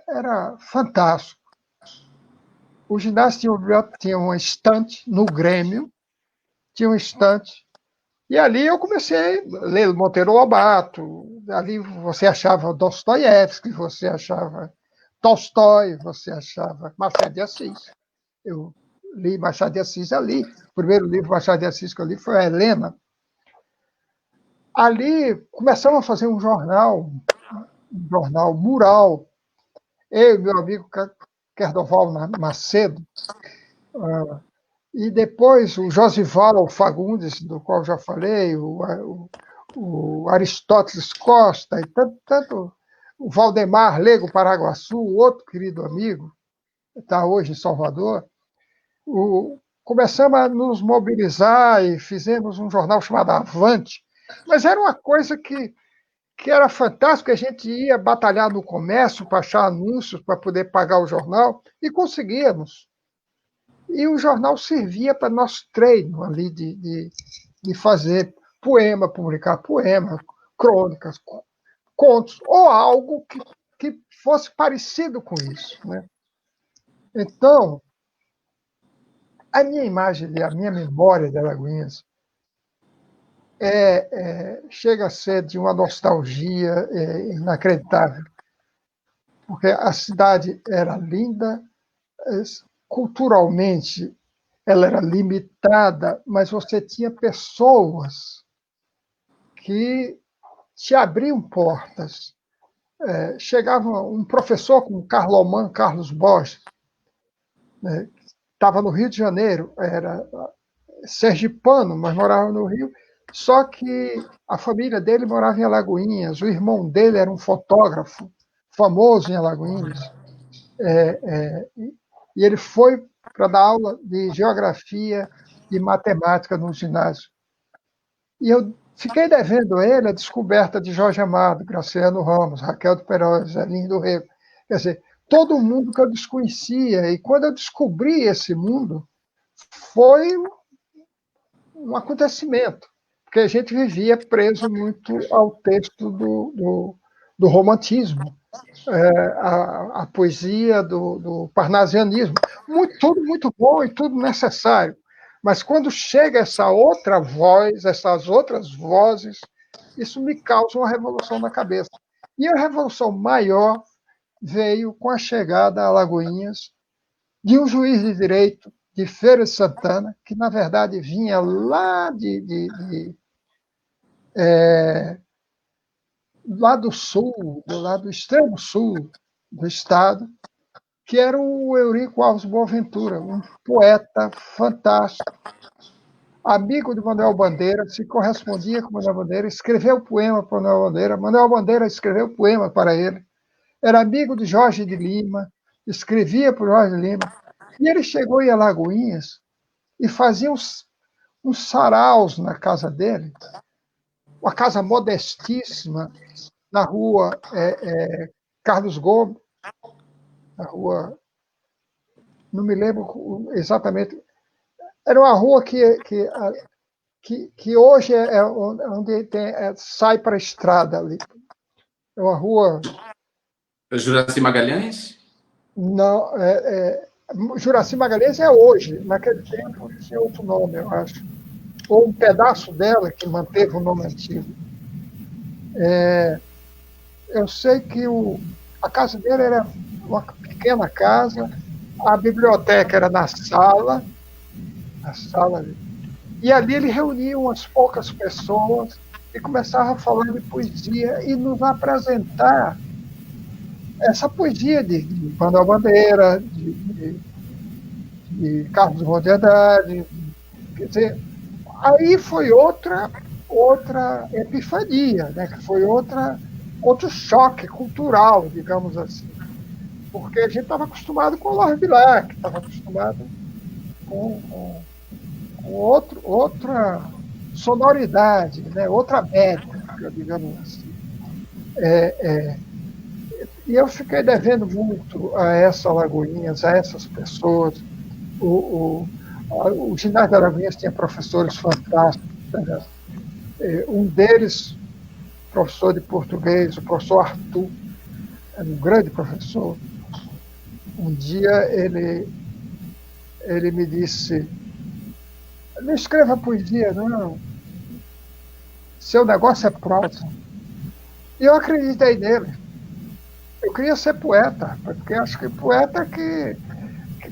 Speaker 2: era fantástico. O ginásio tinha uma estante no Grêmio, tinha uma estante E ali eu comecei a ler Monteiro Lobato, ali você achava Dostoiévski, você achava Tolstói, você achava Machado de Assis. Eu li Machado de Assis ali. O primeiro livro Machado de Assis que eu li foi a Helena. Ali começamos a fazer um jornal mural. Eu e meu amigo Kerdoval Macedo, e depois o Josival Fagundes, do qual já falei, o Aristóteles Costa, e tanto o Valdemar Lego Paraguaçu, outro querido amigo, está hoje em Salvador. Começamos a nos mobilizar e fizemos um jornal chamado Avante, mas era uma coisa que era fantástico, a gente ia batalhar no comércio para achar anúncios para poder pagar o jornal, e conseguíamos. E o jornal servia para nosso treino ali de fazer poema, publicar poema, crônicas, contos, ou algo que fosse parecido com isso. Né? Então, a minha imagem, a minha memória de Alagoinhas chega a ser de uma nostalgia inacreditável, porque a cidade era linda, culturalmente ela era limitada, mas você tinha pessoas que te abriam portas. Chegava um professor como Carlos Borges, né, estava no Rio de Janeiro, era sergipano, mas morava no Rio, só que a família dele morava em Alagoinhas, o irmão dele era um fotógrafo famoso em Alagoinhas, e ele foi para dar aula de geografia e matemática no ginásio. E eu fiquei devendo a ele a descoberta de Jorge Amado, Graciano Ramos, Raquel do Peroz, Zelinho do Rego. Quer dizer, todo mundo que eu desconhecia. E quando eu descobri esse mundo, foi um acontecimento, porque a gente vivia preso muito ao texto do romantismo, a poesia do parnasianismo. Tudo muito bom e tudo necessário. Mas quando chega essa outra voz, essas outras vozes, isso me causa uma revolução na cabeça. E a revolução maior veio com a chegada a Alagoinhas de um juiz de direito de Feira de Santana, que, na verdade, vinha lá lá do sul, lá do extremo sul do estado, que era o Eurico Alves Boaventura, um poeta fantástico, amigo de Manuel Bandeira, se correspondia com Manuel Bandeira, escreveu poema para Manuel Bandeira escreveu poema para ele, era amigo de Jorge de Lima, escrevia para Jorge de Lima, e ele chegou em Alagoinhas e fazia uns saraus na casa dele, uma casa modestíssima, na rua Carlos Gomes, na rua, não me lembro exatamente, era uma rua que hoje é onde sai para a estrada ali. É uma rua...
Speaker 3: Juraci Magalhães?
Speaker 2: Não, Juraci Magalhães é hoje. Naquele tempo tinha outro nome, eu acho. Ou um pedaço dela que manteve o nome antigo. Eu sei que a casa dele era uma pequena casa, a biblioteca era na sala ali. E ali ele reunia umas poucas pessoas e começava a falar de poesia e nos apresentar essa poesia de Manuel Bandeira, de Carlos Drummond de Andrade. Quer dizer, aí foi outra epifania, né? Que foi outro choque cultural, digamos assim. Porque a gente estava acostumado com o Lord Bilac, estava acostumado com outra sonoridade, né? Outra métrica, digamos assim. E eu fiquei devendo muito a essa Alagoinhas, a essas pessoas. O ginásio de Alagoinhas tinha professores fantásticos. Né? Um deles, professor de português, o professor Arthur, era um grande professor. Um dia ele me disse: não escreva poesia, não. seu negócio é prosa. E eu acreditei nele. Eu queria ser poeta, porque acho que poeta que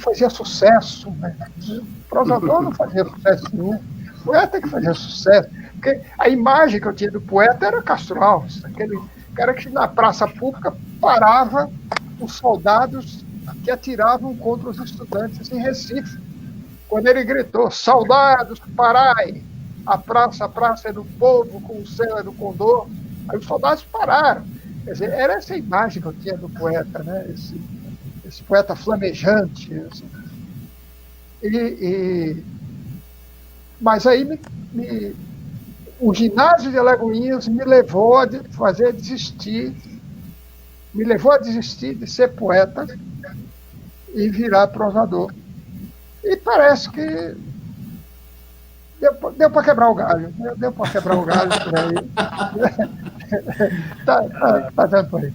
Speaker 2: fazia sucesso, né? O prosador não fazia sucesso nenhum. O poeta que fazia sucesso. Porque a imagem que eu tinha do poeta era Castro Alves, aquele cara que na praça pública parava os soldados que atiravam contra os estudantes em Recife. Quando ele gritou, soldados, parai! A praça é do povo, com o céu é do condor. Aí os soldados pararam. Quer dizer, era essa imagem que eu tinha do poeta, né? Esse poeta flamejante. Assim. Mas aí o ginásio de Alagoinhas me levou a desistir de ser poeta e virar prosador. E parece que deu para quebrar o galho. Deu para quebrar o galho por aí. tá vendo por aí.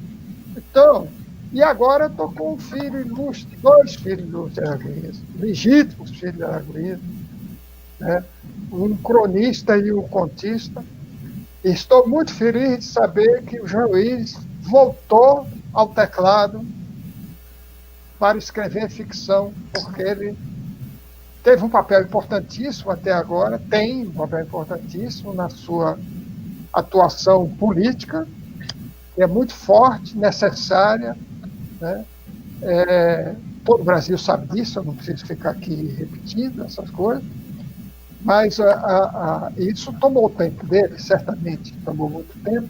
Speaker 2: Então, e agora estou com um filho ilustre, 2 filhos ilustres de Alagoinhas, legítimos filhos de Alagoinhas, né? Um cronista e um contista. E estou muito feliz de saber que o João Luiz voltou ao teclado para escrever ficção, porque ele teve um papel importantíssimo até agora, tem um papel importantíssimo na sua atuação política, que é muito forte, necessária, né? Todo o Brasil sabe disso, eu não preciso ficar aqui repetindo essas coisas, mas isso tomou o tempo dele, certamente tomou muito tempo,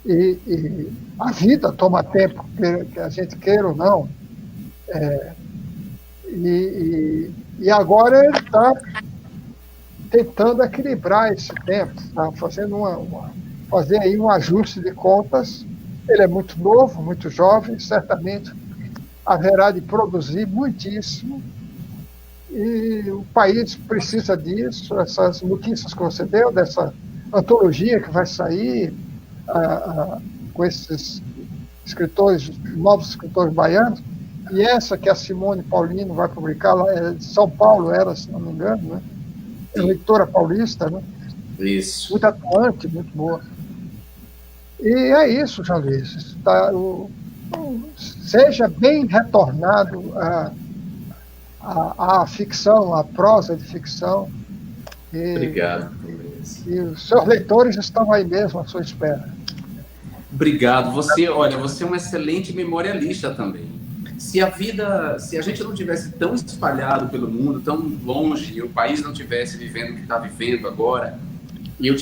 Speaker 2: e a vida toma tempo, que a gente queira ou não, e agora ele está tentando equilibrar esse tempo, está fazendo fazer aí um ajuste de contas. Ele é muito novo, muito jovem, certamente haverá de produzir muitíssimo, e o país precisa disso. Essas notícias que você deu, dessa antologia que vai sair com esses escritores, novos escritores baianos, e essa que a Simone Paulino vai publicar, lá é de São Paulo, ela, se não me engano, né? É leitora paulista, né?
Speaker 3: Isso.
Speaker 2: Muito atuante, muito boa. E é isso, João Luiz. Seja bem retornado à ficção, à prosa de ficção.
Speaker 3: Obrigado.
Speaker 2: E os seus leitores estão aí mesmo à sua espera.
Speaker 3: Obrigado. Você é um excelente memorialista também. Se a gente não tivesse tão espalhado pelo mundo, tão longe, e o país não tivesse vivendo o que está vivendo agora, e eu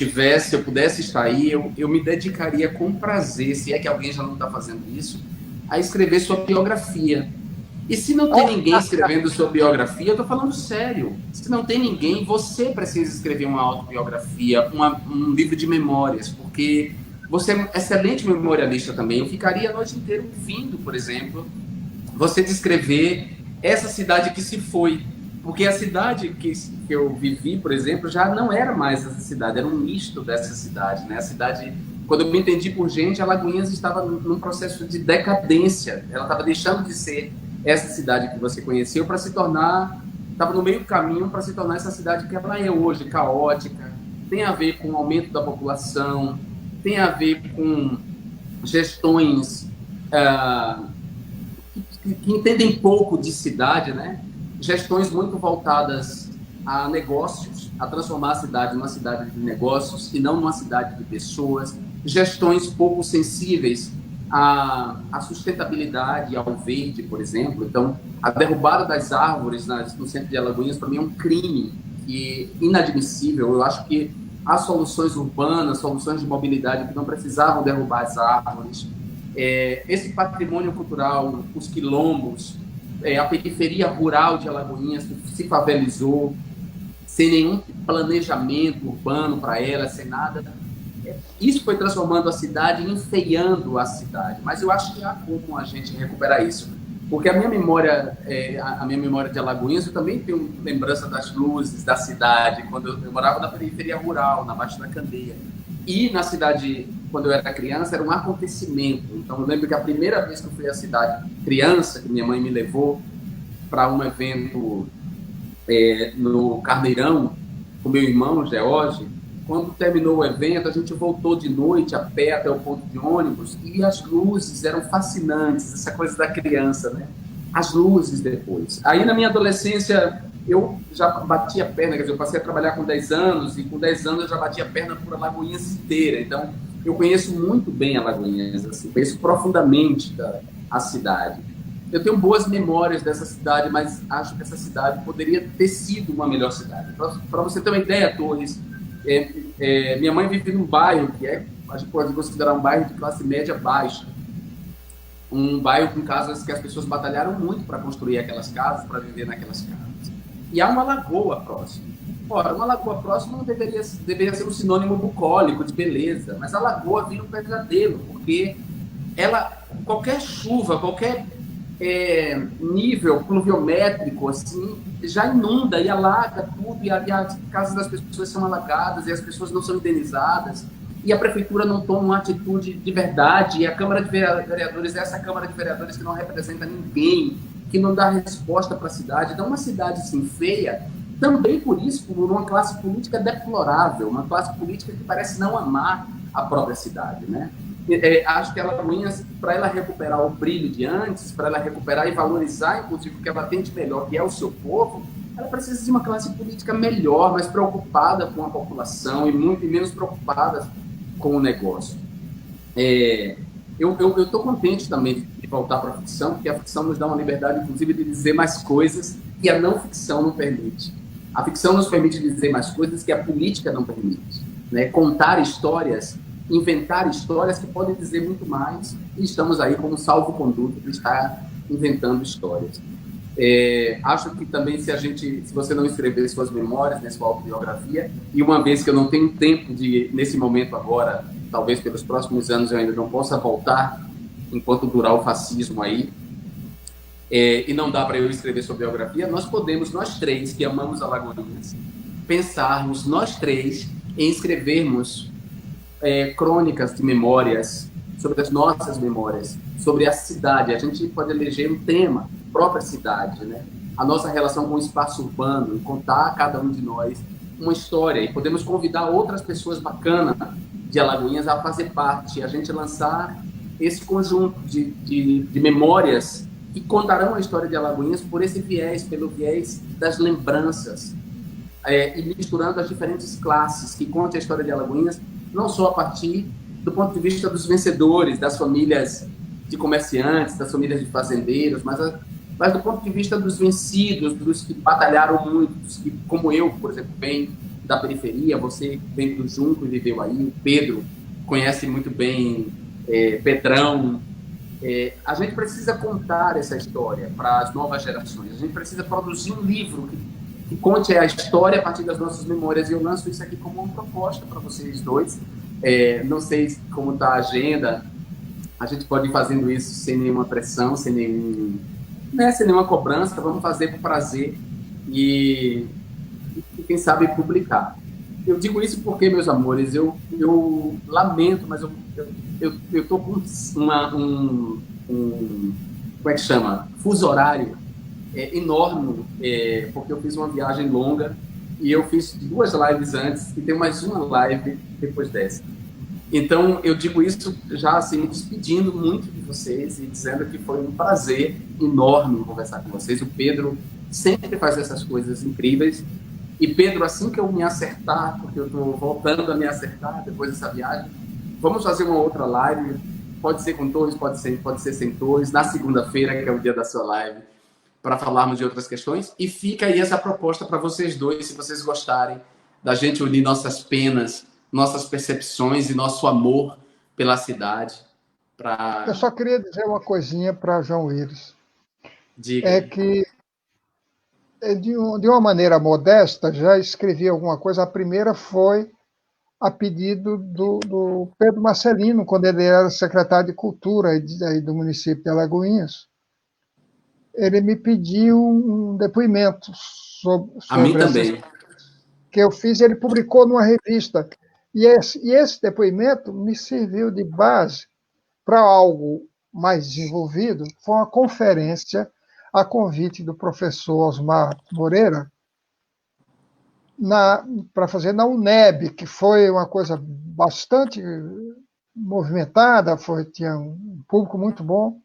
Speaker 3: pudesse estar aí, eu me dedicaria com prazer, se é que alguém já não está fazendo isso, a escrever sua biografia. E se não tem ninguém escrevendo sua biografia, eu estou falando sério. Se não tem ninguém, você precisa escrever uma autobiografia, um livro de memórias, porque você é um excelente memorialista também. Eu ficaria a noite inteira ouvindo, por exemplo, você descrever essa cidade que se foi. Porque a cidade que eu vivi, por exemplo, já não era mais essa cidade, era um misto dessa cidade, né? A cidade, quando eu me entendi por gente, Alagoinhas estava num processo de decadência. Ela estava deixando de ser essa cidade que você conheceu para se tornar, estava no meio do caminho para se tornar essa cidade que ela é hoje, caótica. Tem a ver com o aumento da população, tem a ver com gestões que entendem pouco de cidade, né? Gestões muito voltadas a negócios, a transformar a cidade numa cidade de negócios e não numa cidade de pessoas. Gestões pouco sensíveis à sustentabilidade, ao verde, por exemplo. Então, a derrubada das árvores no centro de Alagoinhas, para mim, é um crime inadmissível. Eu acho que há soluções urbanas, soluções de mobilidade que não precisavam derrubar as árvores. Esse patrimônio cultural, os quilombos, a periferia rural de Alagoinhas que se favelizou, sem nenhum planejamento urbano para ela, sem nada. Isso foi transformando a cidade, enfeiando a cidade. Mas eu acho que há como a gente recuperar isso. Porque a minha memória de Alagoinhas, eu também tenho lembrança das luzes da cidade, quando eu morava na periferia rural, na Baixa da Candeia. E na cidade, quando eu era criança, era um acontecimento. Então, eu lembro que a primeira vez que eu fui à cidade, criança, que minha mãe me levou para um evento no Carneirão, com meu irmão, George, Quando terminou o evento, a gente voltou de noite a pé até o ponto de ônibus e as luzes eram fascinantes, essa coisa da criança, né? As luzes depois. Aí, na minha adolescência, eu já batia a perna, quer dizer, eu passei a trabalhar com 10 anos e com 10 anos eu já batia a perna por Alagoinhas inteira. Então, eu conheço muito bem Alagoinhas, assim, conheço profundamente a cidade. Eu tenho boas memórias dessa cidade, mas acho que essa cidade poderia ter sido uma melhor cidade. Para você ter uma ideia, Torres, minha mãe vive num bairro que a gente pode considerar um bairro de classe média baixa. Um bairro com casas que as pessoas batalharam muito para construir aquelas casas, para viver naquelas casas. E há uma lagoa próxima. Ora, uma lagoa próxima não deveria ser um sinônimo bucólico de beleza, mas a lagoa vira um pesadelo, porque qualquer chuva, qualquer nível pluviométrico, assim, já inunda e alaga tudo, e as casas das pessoas são alagadas, e as pessoas não são indenizadas, e a prefeitura não toma uma atitude de verdade, e a Câmara de Vereadores é essa Câmara de Vereadores que não representa ninguém, que não dá resposta para a cidade. Então, uma cidade assim, feia, também por isso, por uma classe política deplorável, uma classe política que parece não amar a própria cidade, né? Acho que a Alagoinhas, para ela recuperar o brilho de antes, para ela recuperar e valorizar, inclusive, o que ela tem de melhor, que é o seu povo, ela precisa de uma classe política melhor, mais preocupada com a população e muito menos preocupada com o negócio. Eu estou contente também de voltar para a ficção, porque a ficção nos dá uma liberdade, inclusive, de dizer mais coisas que a não ficção não permite. A ficção nos permite dizer mais coisas que a política não permite, né? Contar histórias, inventar histórias que podem dizer muito mais, e estamos aí como salvo-conduto que está inventando histórias. Acho que também se você não escrever suas memórias, né, sua autobiografia, e uma vez que eu não tenho tempo nesse momento agora, talvez pelos próximos anos eu ainda não possa voltar, enquanto durar o fascismo aí, e não dá para eu escrever sua biografia, nós três que amamos Alagoinhas, pensarmos, nós três, em escrevermos crônicas de memórias, sobre as nossas memórias, sobre a cidade. A gente pode eleger um tema, própria cidade, né? A nossa relação com o espaço urbano, e contar a cada um de nós uma história. E podemos convidar outras pessoas bacanas de Alagoinhas a fazer parte, a gente lançar esse conjunto de memórias que contarão a história de Alagoinhas por esse viés, pelo viés das lembranças, e misturando as diferentes classes que contam a história de Alagoinhas, não só a partir do ponto de vista dos vencedores, das famílias de comerciantes, das famílias de fazendeiros, mas do ponto de vista dos vencidos, dos que batalharam muito, dos que, como eu, por exemplo, venho da periferia, você vem do Junco e viveu aí, o Pedro conhece muito bem Pedrão. A gente precisa contar essa história para as novas gerações, a gente precisa produzir um livro que conte a história a partir das nossas memórias, e eu lanço isso aqui como uma proposta para vocês dois. Não sei como está a agenda, a gente pode ir fazendo isso sem nenhuma pressão, sem nenhuma cobrança, vamos fazer por prazer e quem sabe publicar. Eu digo isso porque, meus amores, eu lamento, mas eu estou com como é que chama? Fuso horário enorme, porque eu fiz uma viagem longa e eu fiz 2 lives antes e tem mais uma live depois dessa. Então, eu digo isso já assim, me despedindo muito de vocês e dizendo que foi um prazer enorme conversar com vocês. O Pedro sempre faz essas coisas incríveis. E, Pedro, assim que eu me acertar, porque eu estou voltando a me acertar depois dessa viagem, vamos fazer uma outra live. Pode ser com Torres, pode ser sem Torres, na segunda-feira, que é o dia da sua live, para falarmos de outras questões. E fica aí essa proposta para vocês dois, se vocês gostarem da gente unir nossas penas, nossas percepções e nosso amor pela cidade.
Speaker 2: Eu só queria dizer uma coisinha para João Willis.
Speaker 3: Diga.
Speaker 2: É que, de uma maneira modesta, já escrevi alguma coisa. A primeira foi a pedido do Pedro Marcelino, quando ele era secretário de Cultura aí do município de Alagoinhas. Ele me pediu um depoimento sobre
Speaker 3: a mim também.
Speaker 2: Que eu fiz, ele publicou numa revista. E esse depoimento me serviu de base para algo mais desenvolvido. Foi uma conferência a convite do professor Osmar Moreira, para fazer na UNEB, que foi uma coisa bastante movimentada, tinha um público muito bom.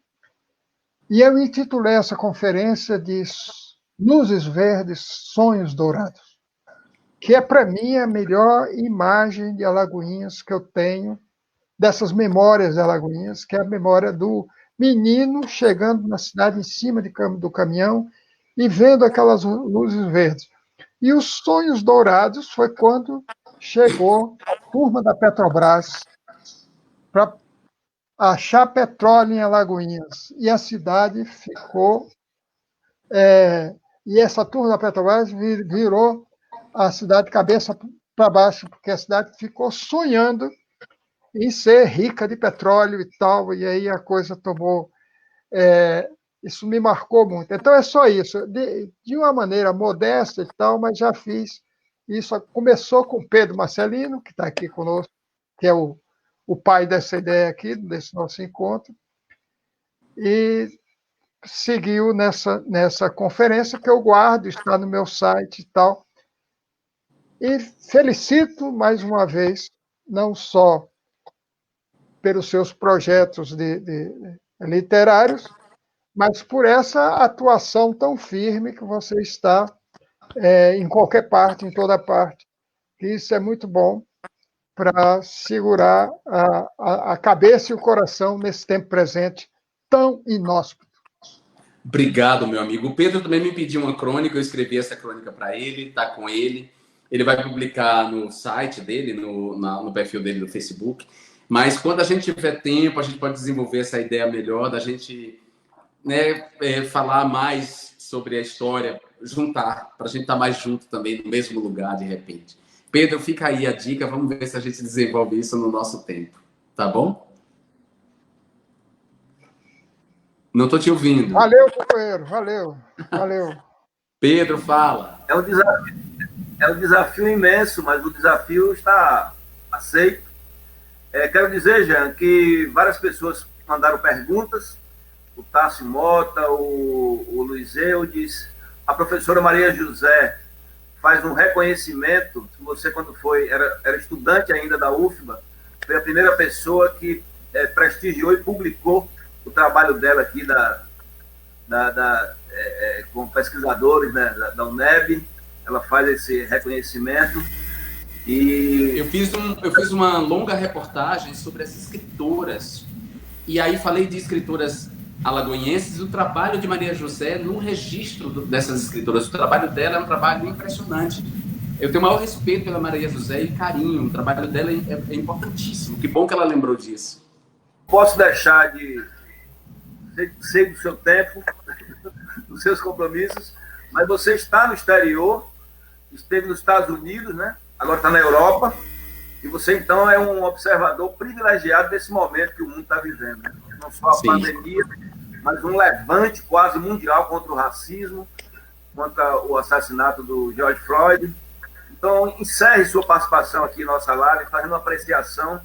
Speaker 2: E eu intitulei essa conferência de Luzes Verdes, Sonhos Dourados, que é, para mim, a melhor imagem de Alagoinhas que eu tenho, dessas memórias de Alagoinhas, que é a memória do menino chegando na cidade em cima do caminhão e vendo aquelas luzes verdes. E os Sonhos Dourados foi quando chegou a turma da Petrobras para achar petróleo em Alagoinhas. E a cidade ficou... e essa turma da Petrobras virou a cidade de cabeça para baixo, porque a cidade ficou sonhando em ser rica de petróleo e tal, e aí a coisa tomou... isso me marcou muito. Então, é só isso. De uma maneira modesta e tal, mas já fiz isso. Começou com Pedro Marcelino, que está aqui conosco, que é o pai dessa ideia aqui, desse nosso encontro, e seguiu nessa conferência que eu guardo, está no meu site e tal. E felicito, mais uma vez, não só pelos seus projetos literários, mas por essa atuação tão firme que você está em qualquer parte, em toda parte. Isso é muito bom para segurar a cabeça e o coração nesse tempo presente tão inóspito.
Speaker 3: Obrigado, meu amigo. O Pedro também me pediu uma crônica, eu escrevi essa crônica para ele, está com ele. Ele vai publicar no site dele, no perfil dele do Facebook. Mas quando a gente tiver tempo, a gente pode desenvolver essa ideia melhor, da gente falar mais sobre a história, juntar, para a gente estar mais junto também, no mesmo lugar, de repente. Pedro, fica aí a dica, vamos ver se a gente desenvolve isso no nosso tempo, tá bom? Não estou te ouvindo.
Speaker 2: Valeu, companheiro, valeu.
Speaker 3: Pedro, fala.
Speaker 1: É um desafio imenso, mas o desafio está aceito. Quero dizer, Jean, que várias pessoas mandaram perguntas, o Tássio Mota, o Luiz Eudes, a professora Maria José faz um reconhecimento, que você, quando era estudante ainda da UFBA, foi a primeira pessoa que prestigiou e publicou o trabalho dela aqui com pesquisadores, né, da UNEB. Ela faz esse reconhecimento. E
Speaker 3: eu fiz uma longa reportagem sobre as escritoras, e aí falei de escritoras alagoenses, o trabalho de Maria José no registro dessas escritoras. O trabalho dela é um trabalho impressionante. Eu tenho o maior respeito pela Maria José e carinho. O trabalho dela é importantíssimo. Que bom que ela lembrou disso.
Speaker 1: Posso deixar de ser do seu tempo, dos seus compromissos, mas você está no exterior, esteve nos Estados Unidos, né? Agora está na Europa, e você, então, é um observador privilegiado desse momento que o mundo está vivendo, né? Não só a pandemia, mas um levante quase mundial contra o racismo, contra o assassinato do George Floyd. Então, encerre sua participação aqui em nossa live, fazendo uma apreciação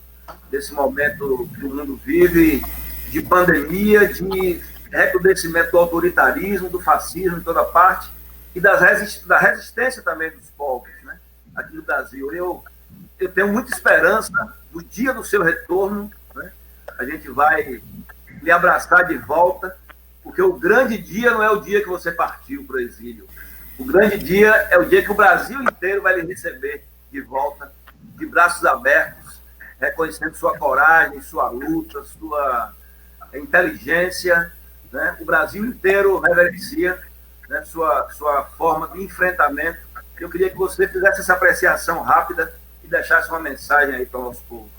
Speaker 1: desse momento que o mundo vive, de pandemia, de recrudescimento do autoritarismo, do fascismo em toda parte, e da resistência também dos povos, né? Aqui no Brasil. Eu tenho muita esperança no dia do seu retorno, né? A gente vai lhe abraçar de volta, porque o grande dia não é o dia que você partiu para o exílio. O grande dia é o dia que o Brasil inteiro vai lhe receber de volta, de braços abertos, reconhecendo sua coragem, sua luta, sua inteligência, né? O Brasil inteiro reverencia, né, sua forma de enfrentamento. Eu queria que você fizesse essa apreciação rápida e deixasse uma mensagem aí para o nosso povo.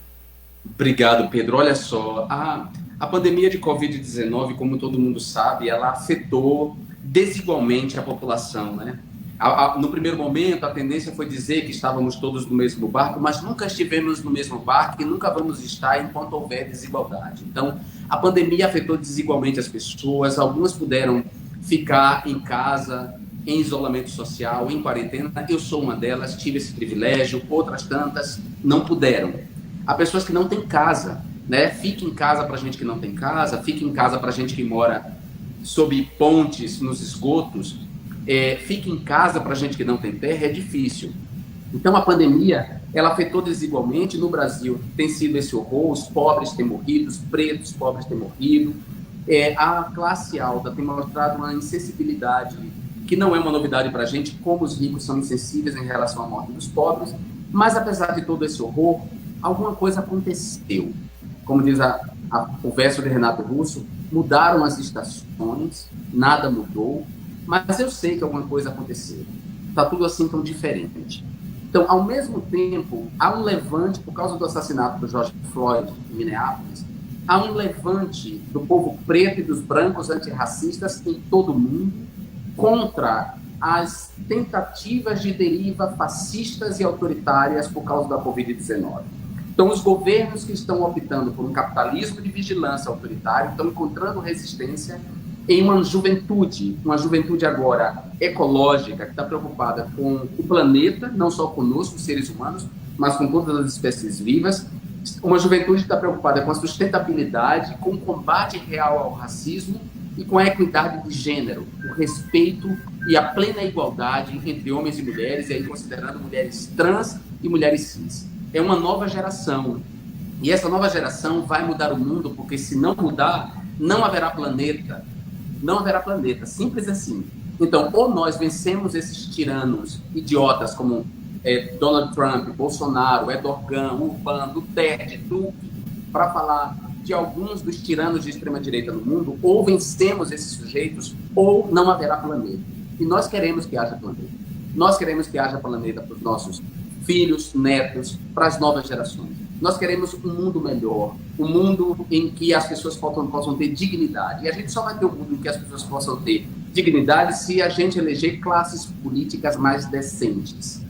Speaker 3: Obrigado, Pedro. Olha só, a pandemia de Covid-19, como todo mundo sabe, ela afetou desigualmente a população, né? No primeiro momento, a tendência foi dizer que estávamos todos no mesmo barco, mas nunca estivemos no mesmo barco e nunca vamos estar enquanto houver desigualdade. Então, a pandemia afetou desigualmente as pessoas, algumas puderam ficar em casa, em isolamento social, em quarentena. Eu sou uma delas, tive esse privilégio, outras tantas não puderam. Há pessoas que não têm casa, né? Fique em casa para gente que não tem casa, fique em casa para gente que mora sob pontes, nos esgotos, fique em casa para gente que não tem terra, é difícil. Então, a pandemia, ela afetou desigualmente. No Brasil, tem sido esse horror, os pobres têm morrido, os pretos pobres têm morrido, a classe alta tem mostrado uma insensibilidade que não é uma novidade para a gente, como os ricos são insensíveis em relação à morte dos pobres, mas, apesar de todo esse horror, alguma coisa aconteceu. Como diz o verso de Renato Russo, mudaram as estações, nada mudou, mas eu sei que alguma coisa aconteceu. Está tudo assim tão diferente. Então, ao mesmo tempo, há um levante, por causa do assassinato do George Floyd em Minneapolis, há um levante do povo preto e dos brancos antirracistas em todo o mundo contra as tentativas de deriva fascistas e autoritárias por causa da Covid-19. Então, os governos que estão optando por um capitalismo de vigilância autoritário estão encontrando resistência em uma juventude agora ecológica, que está preocupada com o planeta, não só conosco, seres humanos, mas com todas as espécies vivas, uma juventude que está preocupada com a sustentabilidade, com o combate real ao racismo e com a equidade de gênero, o respeito e a plena igualdade entre homens e mulheres, e aí considerando mulheres trans e mulheres cis. É uma nova geração, e essa nova geração vai mudar o mundo, porque se não mudar, não haverá planeta. Não haverá planeta, simples assim. Então, ou nós vencemos esses tiranos idiotas como Donald Trump, Bolsonaro, Erdogan, Urbano, Duterte, Duque, para falar de alguns dos tiranos de extrema-direita no mundo, ou vencemos esses sujeitos, ou não haverá planeta. E nós queremos que haja planeta. Nós queremos que haja planeta para os nossos filhos, netos, para as novas gerações. Nós queremos um mundo melhor, um mundo em que as pessoas possam ter dignidade. E a gente só vai ter um mundo em que as pessoas possam ter dignidade se a gente eleger classes políticas mais decentes,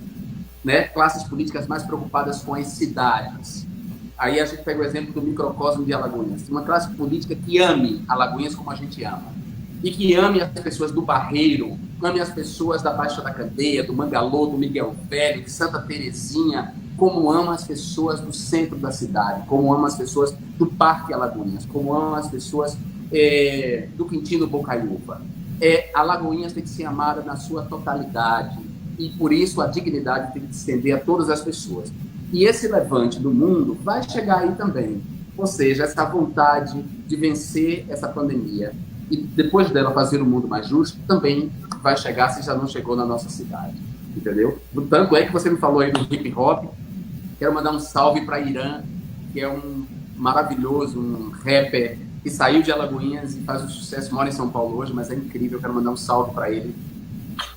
Speaker 3: né? Classes políticas mais preocupadas com as cidades. Aí a gente pega o exemplo do microcosmo de Alagoinhas. Uma classe política que ame Alagoinhas como a gente ama. E que ame as pessoas do Barreiro, ame as pessoas da Baixa da Candeia, do Mangalô, do Miguel Velho, de Santa Terezinha, como ama as pessoas do centro da cidade, como ama as pessoas do Parque Alagoinhas, como ama as pessoas do Quintino Bocaiúva. Alagoinhas tem que ser amada na sua totalidade, e por isso a dignidade tem que se estender a todas as pessoas. E esse levante do mundo vai chegar aí também, ou seja, essa vontade de vencer essa pandemia e depois dela fazer o mundo mais justo também vai chegar, se já não chegou na nossa cidade, entendeu? Tanto é que você me falou aí do hip hop. Quero mandar um salve para Irã, que é um maravilhoso, um rapper que saiu de Alagoinhas e faz um sucesso, mora em São Paulo hoje, mas é incrível. Quero mandar um salve para ele.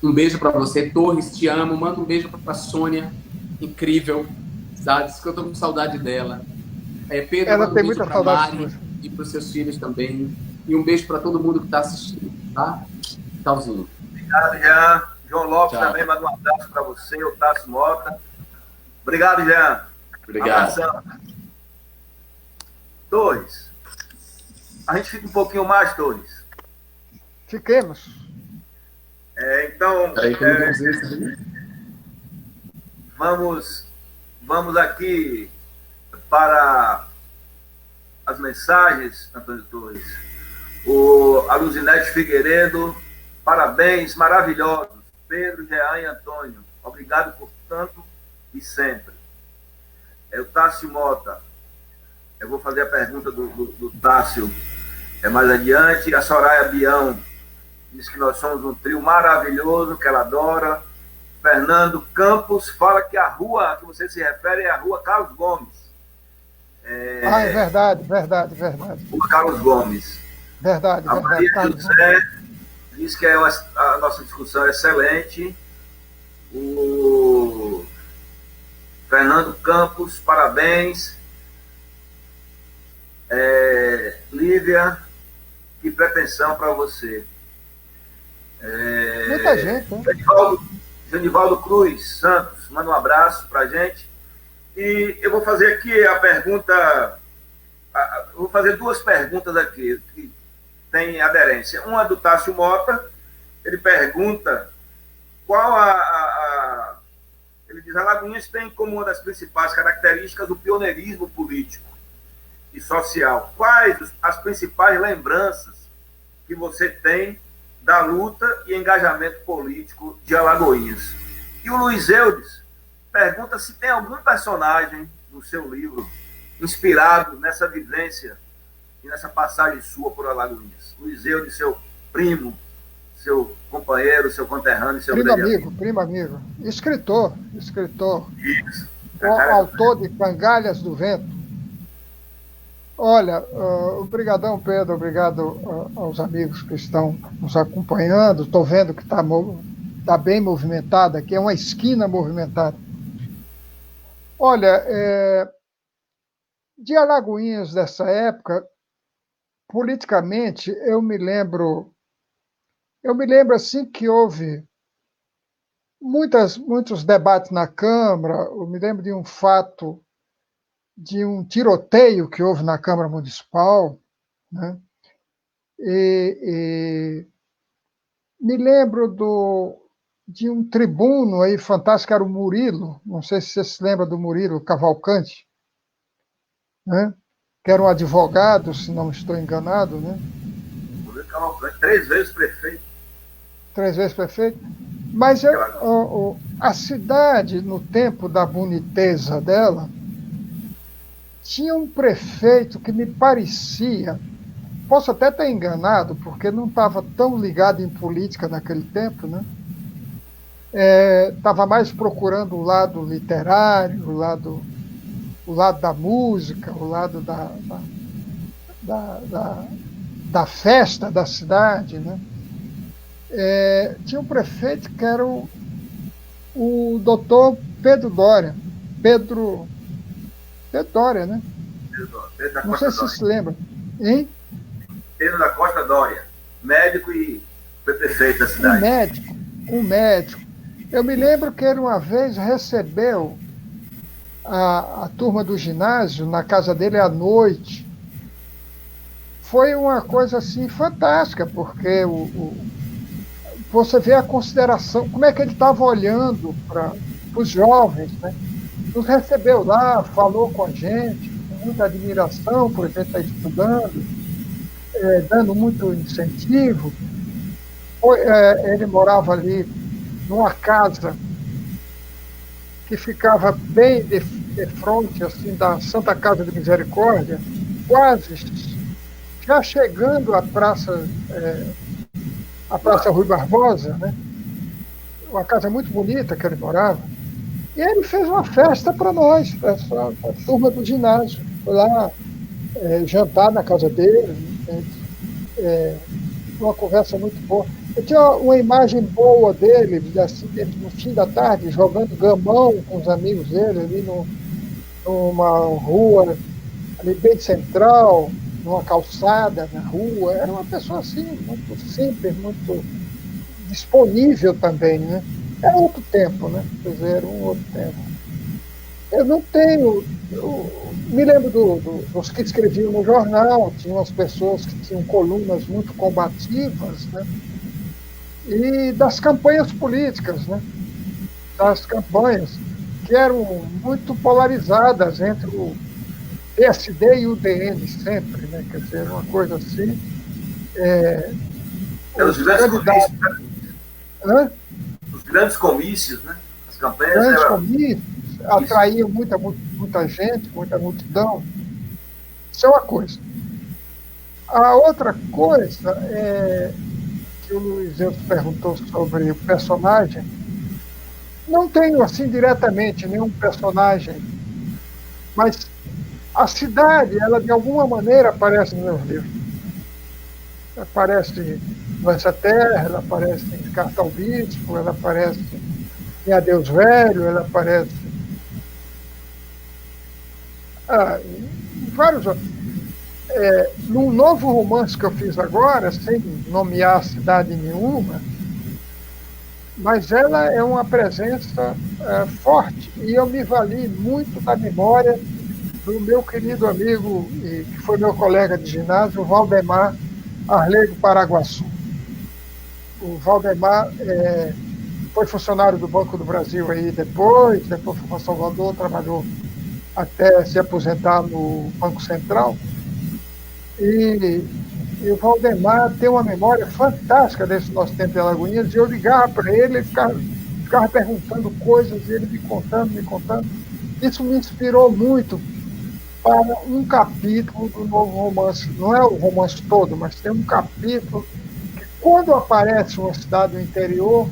Speaker 3: Um beijo para você, Torres, te amo. Manda um beijo para a Sônia, incrível, sabe? Diz que eu tô com saudade dela. Pedro,
Speaker 2: ela tem
Speaker 3: um
Speaker 2: muita
Speaker 3: para
Speaker 2: saudade.
Speaker 3: Mari e para os seus filhos também. E um beijo para todo mundo que está assistindo, tá? Tchauzinho.
Speaker 1: Obrigado, Jean. João Lopes
Speaker 3: Tchau.
Speaker 1: também manda um abraço para você, o Tássio Mota. Obrigado, Jean.
Speaker 3: Obrigado.
Speaker 1: Abração. Torres, a gente fica um pouquinho mais, Torres.
Speaker 2: Fiquemos.
Speaker 1: Então,
Speaker 3: Peraí, que eu não usei isso aí.
Speaker 1: vamos aqui para as mensagens, Antônio Torres. A Luzinete Figueiredo, parabéns, maravilhosos. Pedro, Jean e Antônio, obrigado por tanto e sempre. O Tássio Mota, eu vou fazer a pergunta do Tássio mais adiante. A Soraya Bião diz que nós somos um trio maravilhoso, que ela adora. Fernando Campos fala que a rua a que você se refere é a rua Carlos Gomes.
Speaker 2: É verdade.
Speaker 1: Rua Carlos Gomes.
Speaker 2: Verdade.
Speaker 1: A Maria José diz que a nossa discussão é excelente. O Fernando Campos, parabéns. Lívia, que pretensão para você.
Speaker 2: Muita gente, hein?
Speaker 1: Genivaldo Cruz Santos, manda um abraço para a gente. E eu vou fazer aqui a pergunta. Vou fazer duas perguntas aqui que tem aderência. Uma do Tássio Mota. Ele pergunta qual ele diz: Alagoinhas tem como uma das principais características o pioneirismo político e social. Quais as principais lembranças que você tem da luta e engajamento político de Alagoinhas? E o Luiz Eudes pergunta se tem algum personagem no seu livro inspirado nessa vivência e nessa passagem sua por Alagoinhas. Luizeu de seu primo, seu companheiro, seu conterrâneo, seu
Speaker 2: primo amigo. Escritor.
Speaker 1: Isso.
Speaker 2: Autor de Cangalhas do Vento. Olha, obrigadão, Pedro, obrigado aos amigos que estão nos acompanhando. Estou vendo que está bem movimentada, aqui é uma esquina movimentada. Olha, de Alagoinhas dessa época, politicamente, eu me lembro assim que houve muitos debates na Câmara. Eu me lembro de um fato, de um tiroteio que houve na Câmara Municipal, né? E me lembro de um tribuno aí fantástico, era o Murilo, não sei se você se lembra do Murilo Cavalcante, né? Que era um advogado, se não estou enganado, né?
Speaker 1: Murilo Cavalcante, 3 vezes prefeito.
Speaker 2: 3 vezes prefeito. Mas a cidade, no tempo da boniteza dela, tinha um prefeito que me parecia, posso até estar enganado, porque não estava tão ligado em política naquele tempo, né? Estava mais procurando o lado literário, o lado da música, o lado da festa da cidade, né? Tinha um prefeito que era o doutor Pedro Dória. Pedro Dória, né?
Speaker 1: Pedro da
Speaker 2: Não
Speaker 1: Costa
Speaker 2: sei
Speaker 1: Dória.
Speaker 2: se lembra. Hein?
Speaker 1: Pedro da Costa Dória, médico e foi prefeito da cidade.
Speaker 2: Um médico. Eu me lembro que ele uma vez recebeu a turma do ginásio na casa dele à noite. Foi uma coisa assim fantástica, porque você vê a consideração, como é que ele estava olhando para os jovens, né? Nos recebeu lá, falou com a gente, com muita admiração por a gente estar estudando, dando muito incentivo. Ele morava ali numa casa que ficava bem de frente assim, da Santa Casa de Misericórdia, quase já chegando à Praça Rui Barbosa, né? Uma casa muito bonita que ele morava. E ele fez uma festa para nós, para a turma do ginásio. Foi lá jantar na casa dele, uma conversa muito boa. Eu tinha uma imagem boa dele, assim, no fim da tarde, jogando gamão com os amigos dele, ali numa rua ali bem central, numa calçada na rua. Era uma pessoa assim, muito simples, muito disponível também, né? Era outro tempo, né? Quer dizer, era um outro tempo. Eu não tenho... me lembro dos que escreviam no jornal, tinham as pessoas que tinham colunas muito combativas, né? E das campanhas políticas, né? Das campanhas que eram muito polarizadas entre o PSD e o DN sempre, né? Quer dizer, uma coisa assim.
Speaker 1: Os grandes comícios, né? Os grandes comícios, né? As campanhas
Speaker 2: comícios atraíam muita gente, muita multidão. Isso é uma coisa. A outra coisa que o Luizeu perguntou sobre o personagem, não tenho assim diretamente nenhum personagem, mas a cidade, ela de alguma maneira aparece nos meus livros. Aparece no Essa Terra, ela aparece em Carta ao Bispo, ela aparece em Adeus Velho, ela aparece em vários outros. Num novo romance que eu fiz agora, sem nomear cidade nenhuma, mas ela é uma presença forte, e eu me vali muito da memória do meu querido amigo, que foi meu colega de ginásio, o Valdemar Arlego Paraguaçu. O Valdemar foi funcionário do Banco do Brasil aí depois foi para Salvador, trabalhou até se aposentar no Banco Central. E o Valdemar tem uma memória fantástica desse nosso tempo de Alagoinhas, e eu ligava para ele, ele ficava ficava perguntando coisas, e ele me contando, me contando. Isso me inspirou muito para um capítulo do novo romance. Não é o romance todo, mas tem um capítulo que, quando aparece uma cidade do interior,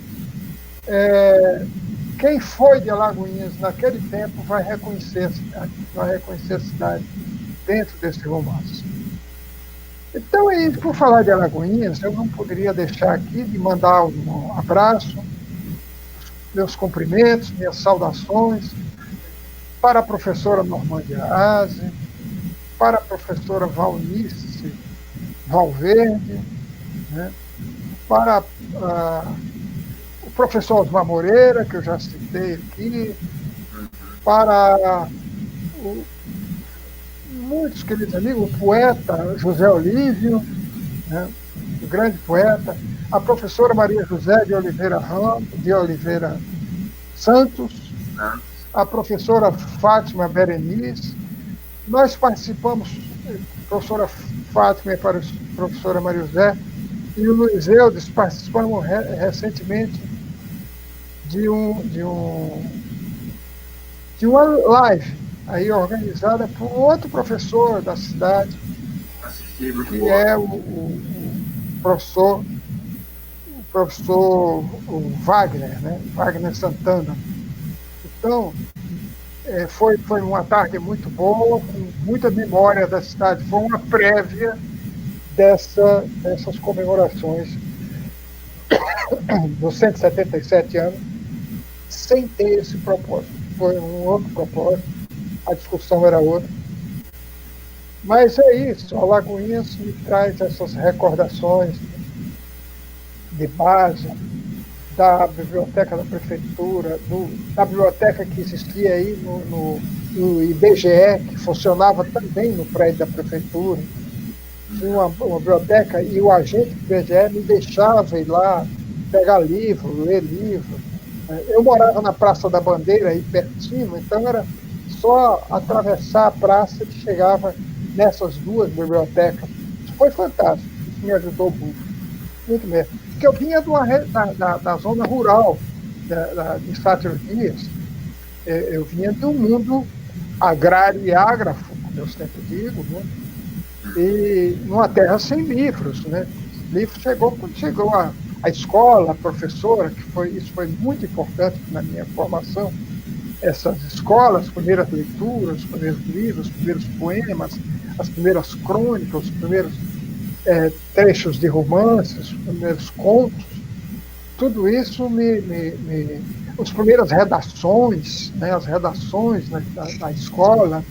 Speaker 2: quem foi de Alagoinhas naquele tempo vai reconhecer a cidade dentro desse romance. Então, por falar de Alagoinhas, eu não poderia deixar aqui de mandar um abraço, meus cumprimentos, minhas saudações para a professora Normândia Aze, para a professora Valnice Valverde, né, para o professor Osmar Moreira, que eu já citei aqui, para muitos queridos amigos, o poeta José Olívio, né, o grande poeta, a professora Maria José de Oliveira Santos, a professora Fátima Berenice. Nós participamos, professora Fátima e a professora Maria José, e o Luiz Eudes participamos recentemente de uma live aí organizada por outro professor da cidade, que é o professor Wagner, né? Wagner Santana. Então, foi uma tarde muito boa, com muita memória da cidade. Foi uma prévia dessas comemorações dos 177 anos, sem ter esse propósito. Foi um outro propósito, a discussão era outra. Mas é isso, Alagoinhas me traz essas recordações de base, da biblioteca da prefeitura, da biblioteca que existia aí no IBGE, que funcionava também no prédio da prefeitura. Tinha uma biblioteca e o agente do IBGE me deixava ir lá pegar livro, ler livro. Eu morava na Praça da Bandeira, aí pertinho, então era só atravessar a praça que chegava nessas duas bibliotecas. Isso foi fantástico, isso me ajudou muito mesmo. Porque eu vinha da zona rural de Sátiro Dias, eu vinha de um mundo agrário e ágrafo, como eu sempre digo, né? E numa terra sem livros, né? Livro chegou quando chegou a escola, a professora, isso foi muito importante na minha formação. Essas escolas, as primeiras leituras, os primeiros livros, os primeiros poemas, as primeiras crônicas, os primeiros trechos de romances, os primeiros contos, tudo isso as primeiras redações, né, as redações da escola,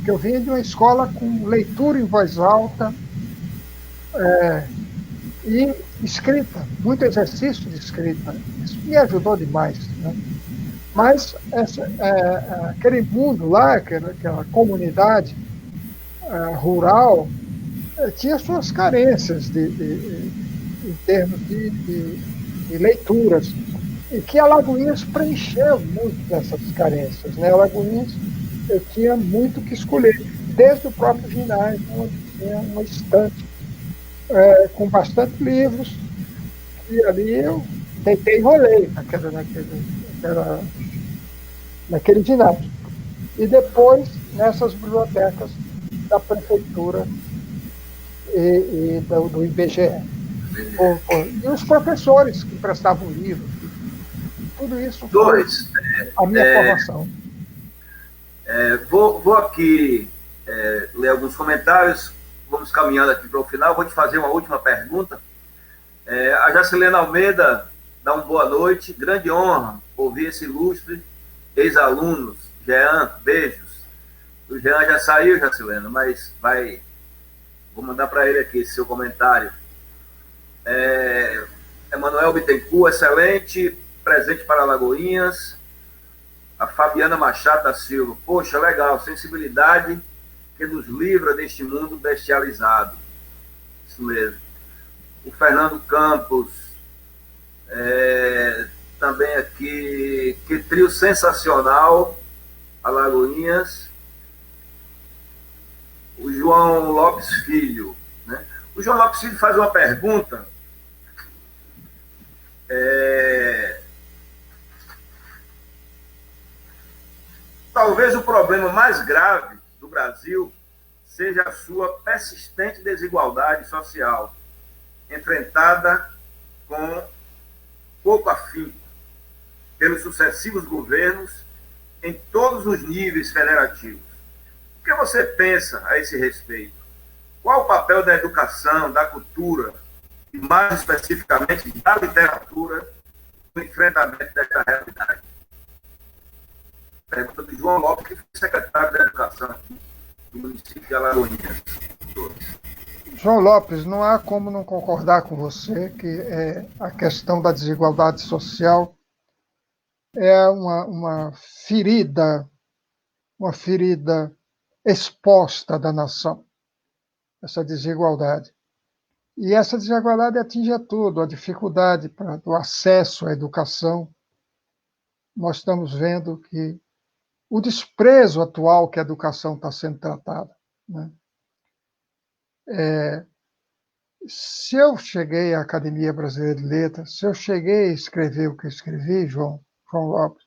Speaker 2: que eu vinha de uma escola com leitura em voz alta e escrita, muito exercício de escrita. Isso me ajudou demais, né? Mas aquele mundo lá, aquela comunidade rural, tinha suas carências em termos de leituras, e que Alagoinhas preencheu muito dessas carências, né? Alagoinhas, eu tinha muito que escolher, desde o próprio ginásio, onde tinha uma estante com bastante livros, e ali eu tentei e rolei naquele ginásio. E depois, nessas bibliotecas da prefeitura e do IBGE. E os professores que prestavam livros. Tudo isso foi a minha formação.
Speaker 1: Vou aqui ler alguns comentários. Vamos caminhando aqui para o final. Vou te fazer uma última pergunta. A Jacilena Almeida dá uma boa noite. Grande honra ouvir esse ilustre ex-alunos. Jean, beijos. O Jean já saiu, Jacilena, mas vou mandar para ele aqui seu comentário. Emanuel Bittencourt, excelente, presente para Alagoinhas. A Fabiana Machado da Silva, poxa, legal, sensibilidade que nos livra deste mundo bestializado. Isso mesmo. O Fernando Campos, também aqui, que trio sensacional, Alagoinhas. O João Lopes Filho, né? O João Lopes Filho faz uma pergunta talvez o problema mais grave do Brasil seja a sua persistente desigualdade social, enfrentada com pouco afinco pelos sucessivos governos em todos os níveis federativos. O que você pensa a esse respeito? Qual o papel da educação, da cultura, e mais especificamente da literatura, no enfrentamento dessa realidade? Pergunta do João Lopes, que foi secretário da Educação aqui do município de Alagoinhas.
Speaker 2: João Lopes, não há como não concordar com você que a questão da desigualdade social é uma ferida exposta da nação, essa desigualdade. E essa desigualdade atinge a tudo, a dificuldade do acesso à educação. Nós estamos vendo que o desprezo atual que a educação está sendo tratada, né? Se eu cheguei à Academia Brasileira de Letras, se eu cheguei a escrever o que eu escrevi, João Lopes,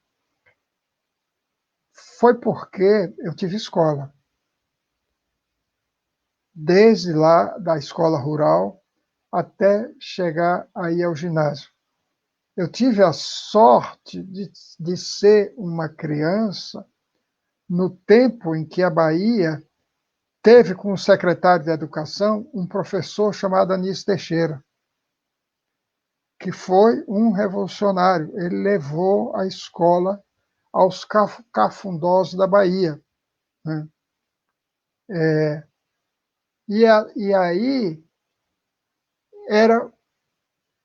Speaker 2: foi porque eu tive escola. Desde lá da escola rural até chegar aí ao ginásio. Eu tive a sorte de ser uma criança no tempo em que a Bahia teve como secretário de Educação um professor chamado Anísio Teixeira, que foi um revolucionário. Ele levou a escola aos cafundós da Bahia, né? E aí era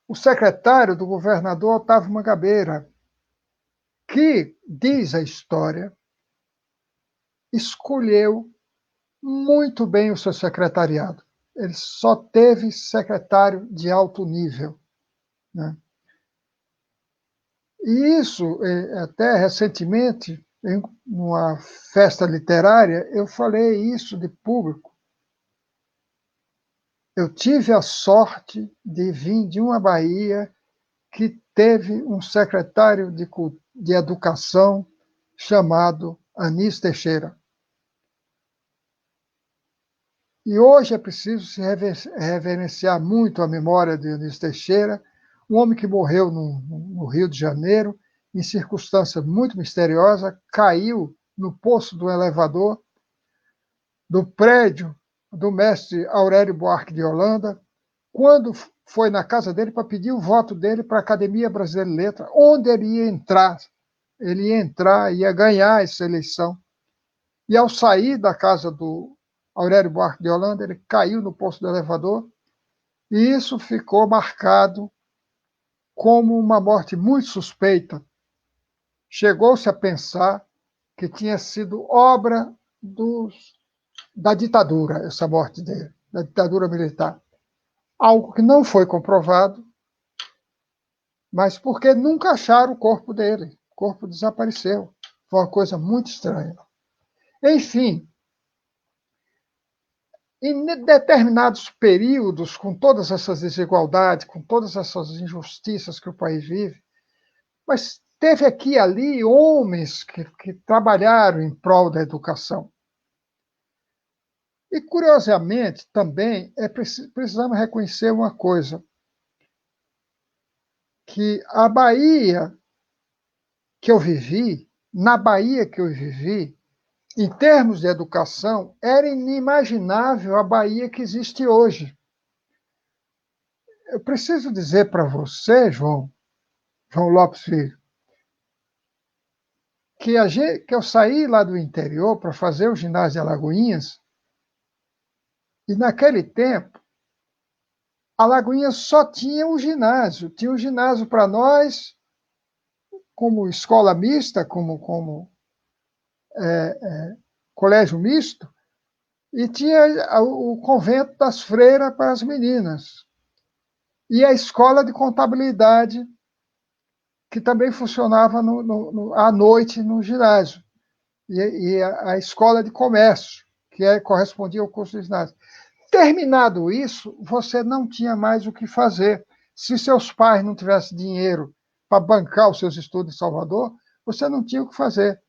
Speaker 2: o secretário do governador Otávio Mangabeira, que, diz a história, escolheu muito bem o seu secretariado. Ele só teve secretário de alto nível, né? E isso, até recentemente, em uma festa literária, eu falei isso de público. Eu tive a sorte de vir de uma Bahia que teve um secretário de educação chamado Anísio Teixeira. E hoje é preciso se reverenciar muito a memória de Anísio Teixeira, um homem que morreu no Rio de Janeiro, em circunstância muito misteriosa, caiu no poço do elevador do prédio do mestre Aurélio Buarque de Holanda, quando foi na casa dele para pedir o voto dele para a Academia Brasileira de Letras, onde ele ia entrar, ia ganhar essa eleição. E ao sair da casa do Aurélio Buarque de Holanda, ele caiu no poço do elevador, e isso ficou marcado como uma morte muito suspeita. Chegou-se a pensar que tinha sido obra da ditadura, essa morte dele, da ditadura militar. Algo que não foi comprovado, mas porque nunca acharam o corpo dele. O corpo desapareceu. Foi uma coisa muito estranha. Enfim, em determinados períodos, com todas essas desigualdades, com todas essas injustiças que o país vive, mas teve aqui e ali homens que trabalharam em prol da educação. E, curiosamente, também precisamos reconhecer uma coisa, que a Bahia que eu vivi, na Bahia que eu vivi, em termos de educação, era inimaginável a Bahia que existe hoje. Eu preciso dizer para você, João Lopes Filho, que eu saí lá do interior para fazer o ginásio de Alagoinhas, e naquele tempo, Alagoinhas só tinha o ginásio. Tinha o ginásio para nós, como escola mista, como colégio misto, e tinha o convento das freiras para as meninas. E a escola de contabilidade, que também funcionava à noite no ginásio. E a escola de comércio, que correspondia ao curso de ginásio. Terminado isso, você não tinha mais o que fazer. Se seus pais não tivessem dinheiro para bancar os seus estudos em Salvador, você não tinha o que fazer.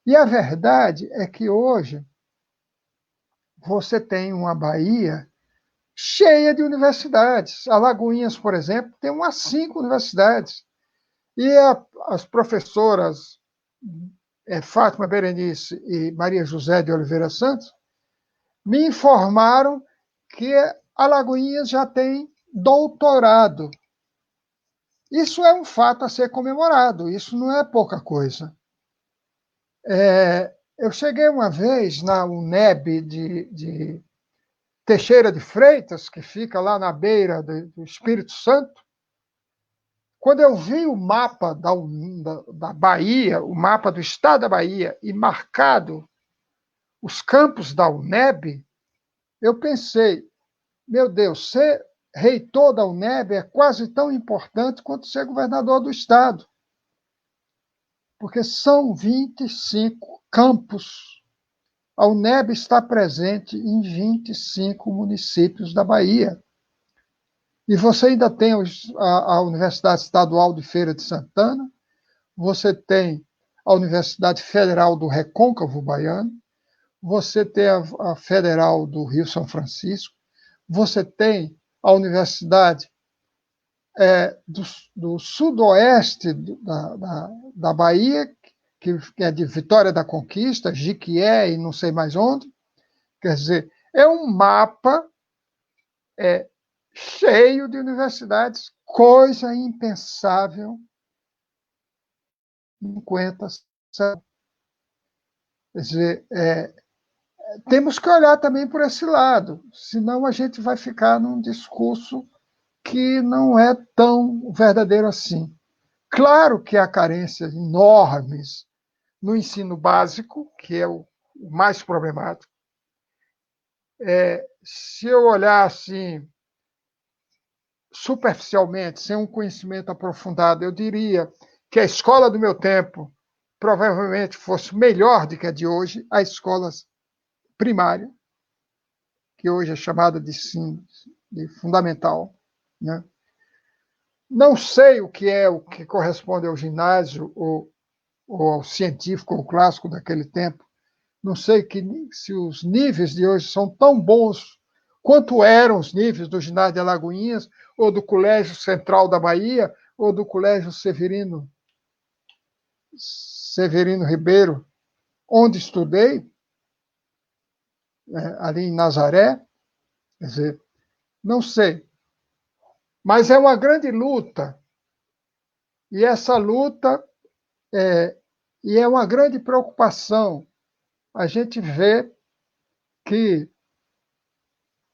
Speaker 2: E a verdade é que hoje você tem uma Bahia cheia de universidades. Alagoinhas, por exemplo, tem umas 5 universidades. E as professoras Fátima Berenice e Maria José de Oliveira Santos me informaram que Alagoinhas já tem doutorado. Isso é um fato a ser comemorado, isso não é pouca coisa. Eu cheguei uma vez na UNEB de Teixeira de Freitas, que fica lá na beira do Espírito Santo. Quando eu vi o mapa da Bahia, o mapa do estado da Bahia, e marcado os campos da UNEB, eu pensei, meu Deus, ser reitor da UNEB é quase tão importante quanto ser governador do estado, porque são 25 campos. A UNEB está presente em 25 municípios da Bahia. E você ainda tem a Universidade Estadual de Feira de Santana, você tem a Universidade Federal do Recôncavo Baiano, você tem a Federal do Rio São Francisco, você tem a Universidade do Sudoeste da Bahia, que é de Vitória da Conquista, Jiquié e não sei mais onde. Quer dizer, é um mapa cheio de universidades, coisa impensável 50. Quer dizer, temos que olhar também por esse lado, senão a gente vai ficar num discurso que não é tão verdadeiro assim. Claro que há carências enormes no ensino básico, que é o mais problemático. Se eu olhar assim, superficialmente, sem um conhecimento aprofundado, eu diria que a escola do meu tempo provavelmente fosse melhor do que a de hoje, a escola primária, que hoje é chamada de fundamental, né? Não sei o que corresponde ao ginásio ou ao científico ou clássico daquele tempo. Não sei se os níveis de hoje são tão bons quanto eram os níveis do ginásio de Alagoinhas, ou do Colégio Central da Bahia, ou do Colégio Severino Ribeiro, onde estudei, ali em Nazaré. Quer dizer, não sei. Mas é uma grande luta. E essa luta e é uma grande preocupação a gente vê que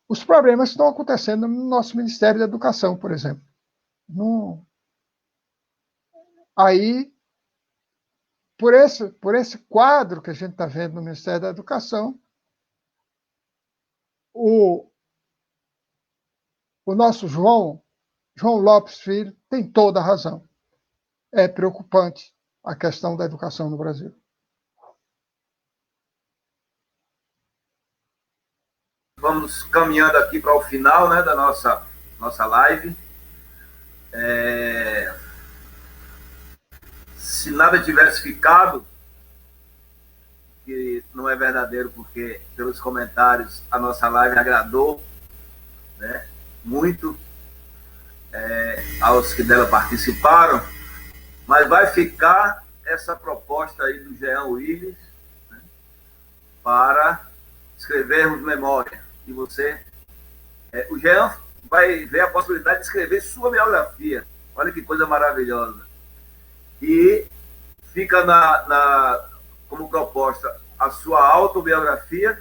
Speaker 2: os problemas estão acontecendo no nosso Ministério da Educação, por exemplo. Aí, por esse quadro que a gente está vendo no Ministério da Educação, o nosso João Lopes Filho tem toda a razão. É preocupante a questão da educação no Brasil.
Speaker 1: Vamos caminhando aqui para o final, né, da nossa live. Se nada tivesse ficado, que não é verdadeiro, porque pelos comentários a nossa live agradou, né, muito aos que dela participaram, mas vai ficar essa proposta aí do Jean Willis, né, para escrevermos memória. E você, o Jean vai ver a possibilidade de escrever sua biografia. Olha que coisa maravilhosa. E fica como proposta a sua autobiografia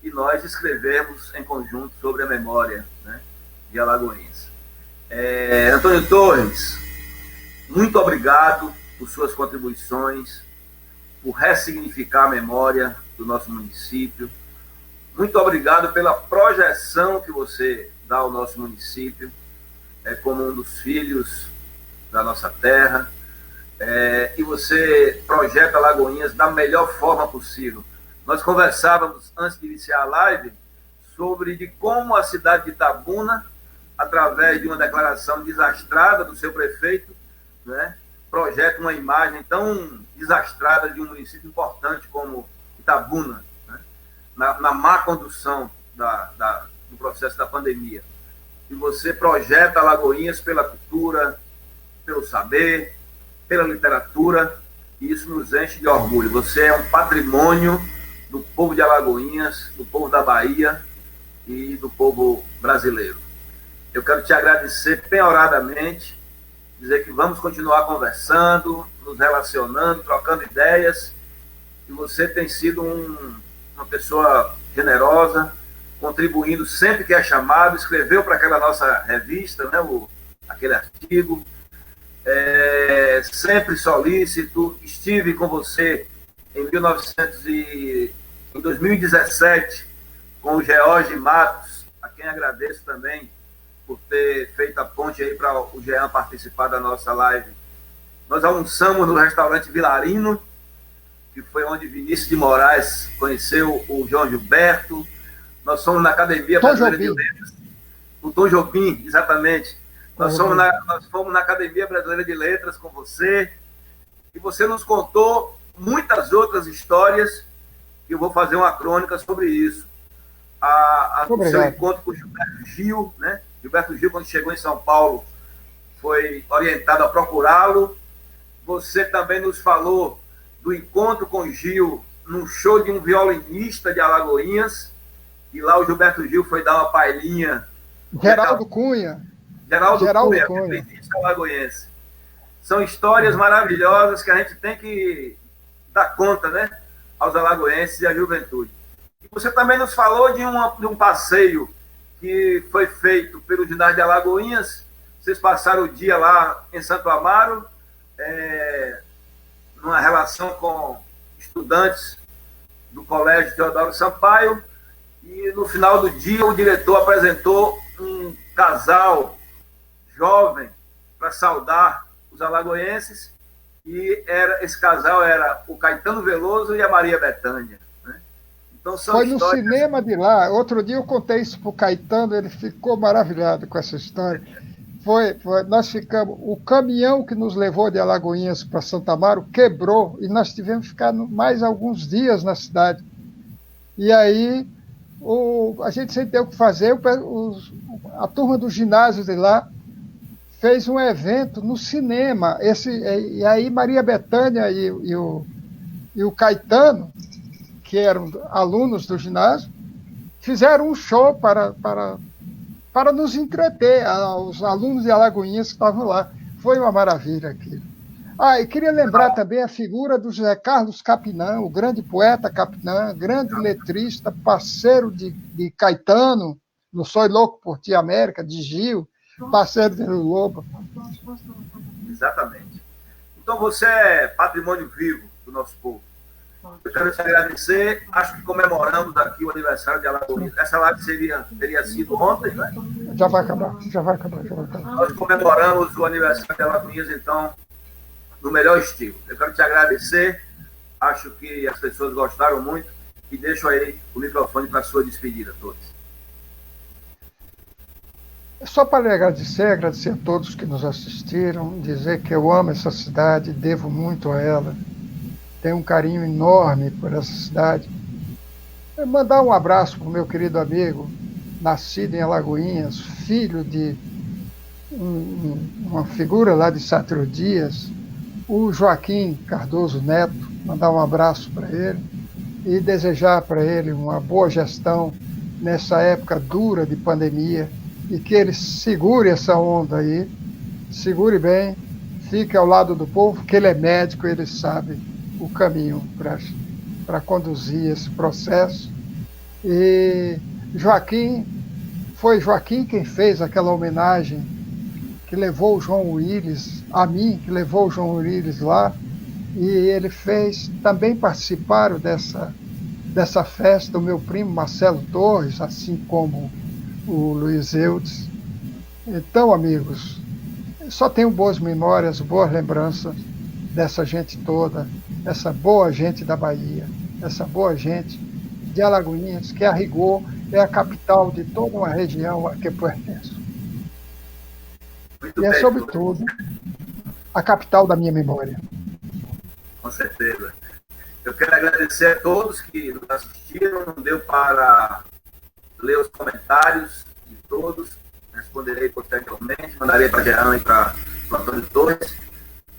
Speaker 1: e nós escrevemos em conjunto sobre a memória, né, de Alagoinhas. Antônio Torres, muito obrigado por suas contribuições, por ressignificar a memória do nosso município. Muito obrigado pela projeção que você dá ao nosso município, como um dos filhos da nossa terra, e você projeta Alagoinhas da melhor forma possível. Nós conversávamos, antes de iniciar a live, sobre como a cidade de Itabuna, através de uma declaração desastrada do seu prefeito, né, projeta uma imagem tão desastrada de um município importante como Itabuna, né? na má condução do processo da pandemia. E você projeta Alagoinhas pela cultura, pelo saber, pela literatura, e isso nos enche de orgulho. Você é um patrimônio do povo de Alagoinhas, do povo da Bahia e do povo brasileiro. Eu quero te agradecer penhoradamente, dizer que vamos continuar conversando, nos relacionando, trocando ideias, e você tem sido uma pessoa generosa, contribuindo sempre que é chamado, escreveu para aquela nossa revista, né, aquele artigo, sempre solícito. Estive com você em 2017 com o George Matos, a quem agradeço também por ter feito a ponte aí para o Jean participar da nossa live. Nós almoçamos no restaurante Vilarino, que foi onde Vinícius de Moraes conheceu o João Gilberto. Nós fomos na Academia Brasileira de Letras, o Tom Jobim, exatamente. Nós fomos na Academia Brasileira de Letras com você, e você nos contou muitas outras histórias, e eu vou fazer uma crônica sobre isso. O seu encontro com o Gilberto Gil, né? Gilberto Gil, quando chegou em São Paulo, foi orientado a procurá-lo. Você também nos falou do encontro com o Gil num show de um violinista de Alagoinhas, e lá o Gilberto Gil foi dar uma palhinha.
Speaker 2: Geraldo Cunha, violinista
Speaker 1: alagoense. São histórias maravilhosas que a gente tem que dar conta, né, aos alagoenses e à juventude. E você também nos falou de um passeio que foi feito pelo ginásio de Alagoinhas. Vocês passaram o dia lá em Santo Amaro, numa relação com estudantes do Colégio Teodoro Sampaio, e no final do dia o diretor apresentou um casal jovem para saudar os alagoenses, e esse casal era o Caetano Veloso e a Maria Bethânia. Então,
Speaker 2: foi no cinema de lá. Outro dia eu contei isso para o Caetano, ele ficou maravilhado com essa história. Nós ficamos, o caminhão que nos levou de Alagoinhas para Santo Amaro quebrou, e nós tivemos que ficar mais alguns dias na cidade. E aí a gente sem ter o que fazer, a turma do ginásio de lá fez um evento no cinema. E aí Maria Bethânia e o Caetano, que eram alunos do ginásio, fizeram um show para nos entreter, os alunos de Alagoinhas que estavam lá. Foi uma maravilha aquilo. E queria lembrar também a figura do José Carlos Capinã, o grande poeta Capinã, grande letrista, parceiro de Caetano, no Sou Louco por Ti América, de Gil, parceiro de Lobo.
Speaker 1: Exatamente. Então você é patrimônio vivo do nosso povo. Eu quero te agradecer. Acho que comemoramos aqui o aniversário de Alagoinhas. Essa live teria sido ontem, né?
Speaker 2: Já vai acabar.
Speaker 1: Nós comemoramos o aniversário de Alagoinhas, então, no melhor estilo. Eu quero te agradecer. Acho que as pessoas gostaram muito, e deixo aí o microfone para a sua despedida, todos.
Speaker 2: Só para agradecer a todos que nos assistiram, dizer que eu amo essa cidade, devo muito a ela. Tenho um carinho enorme por essa cidade. Mandar um abraço para o meu querido amigo, nascido em Alagoinhas, filho de uma figura lá de Sátiro Dias, o Joaquim Cardoso Neto. Mandar um abraço para ele e desejar para ele uma boa gestão nessa época dura de pandemia, e que ele segure essa onda aí, segure bem, fique ao lado do povo, que ele é médico, ele sabe o caminho para conduzir esse processo. E foi Joaquim quem fez aquela homenagem que levou o João Willis, a mim, que levou o João Willis lá, e ele fez, também participaram dessa festa o meu primo Marcelo Torres, assim como o Luiz Eudes. Então, amigos, só tenho boas memórias, boas lembranças dessa gente toda, essa boa gente da Bahia, essa boa gente de Alagoinhas, que a rigor é a capital de toda uma região a que pertenço. E é sobretudo a capital da minha memória.
Speaker 1: Com certeza. Eu quero agradecer a todos que nos assistiram. Não deu para ler os comentários de todos. Responderei posteriormente. Mandarei para a Jean e para o Antônio Torres.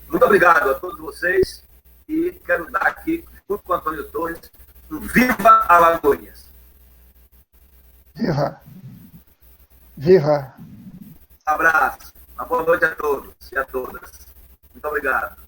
Speaker 1: Muito obrigado a todos vocês. E quero dar aqui, junto com o Antônio Torres, um Viva Alagoinhas!
Speaker 2: Viva! Viva!
Speaker 1: Um abraço. Uma boa noite a todos e a todas. Muito obrigado.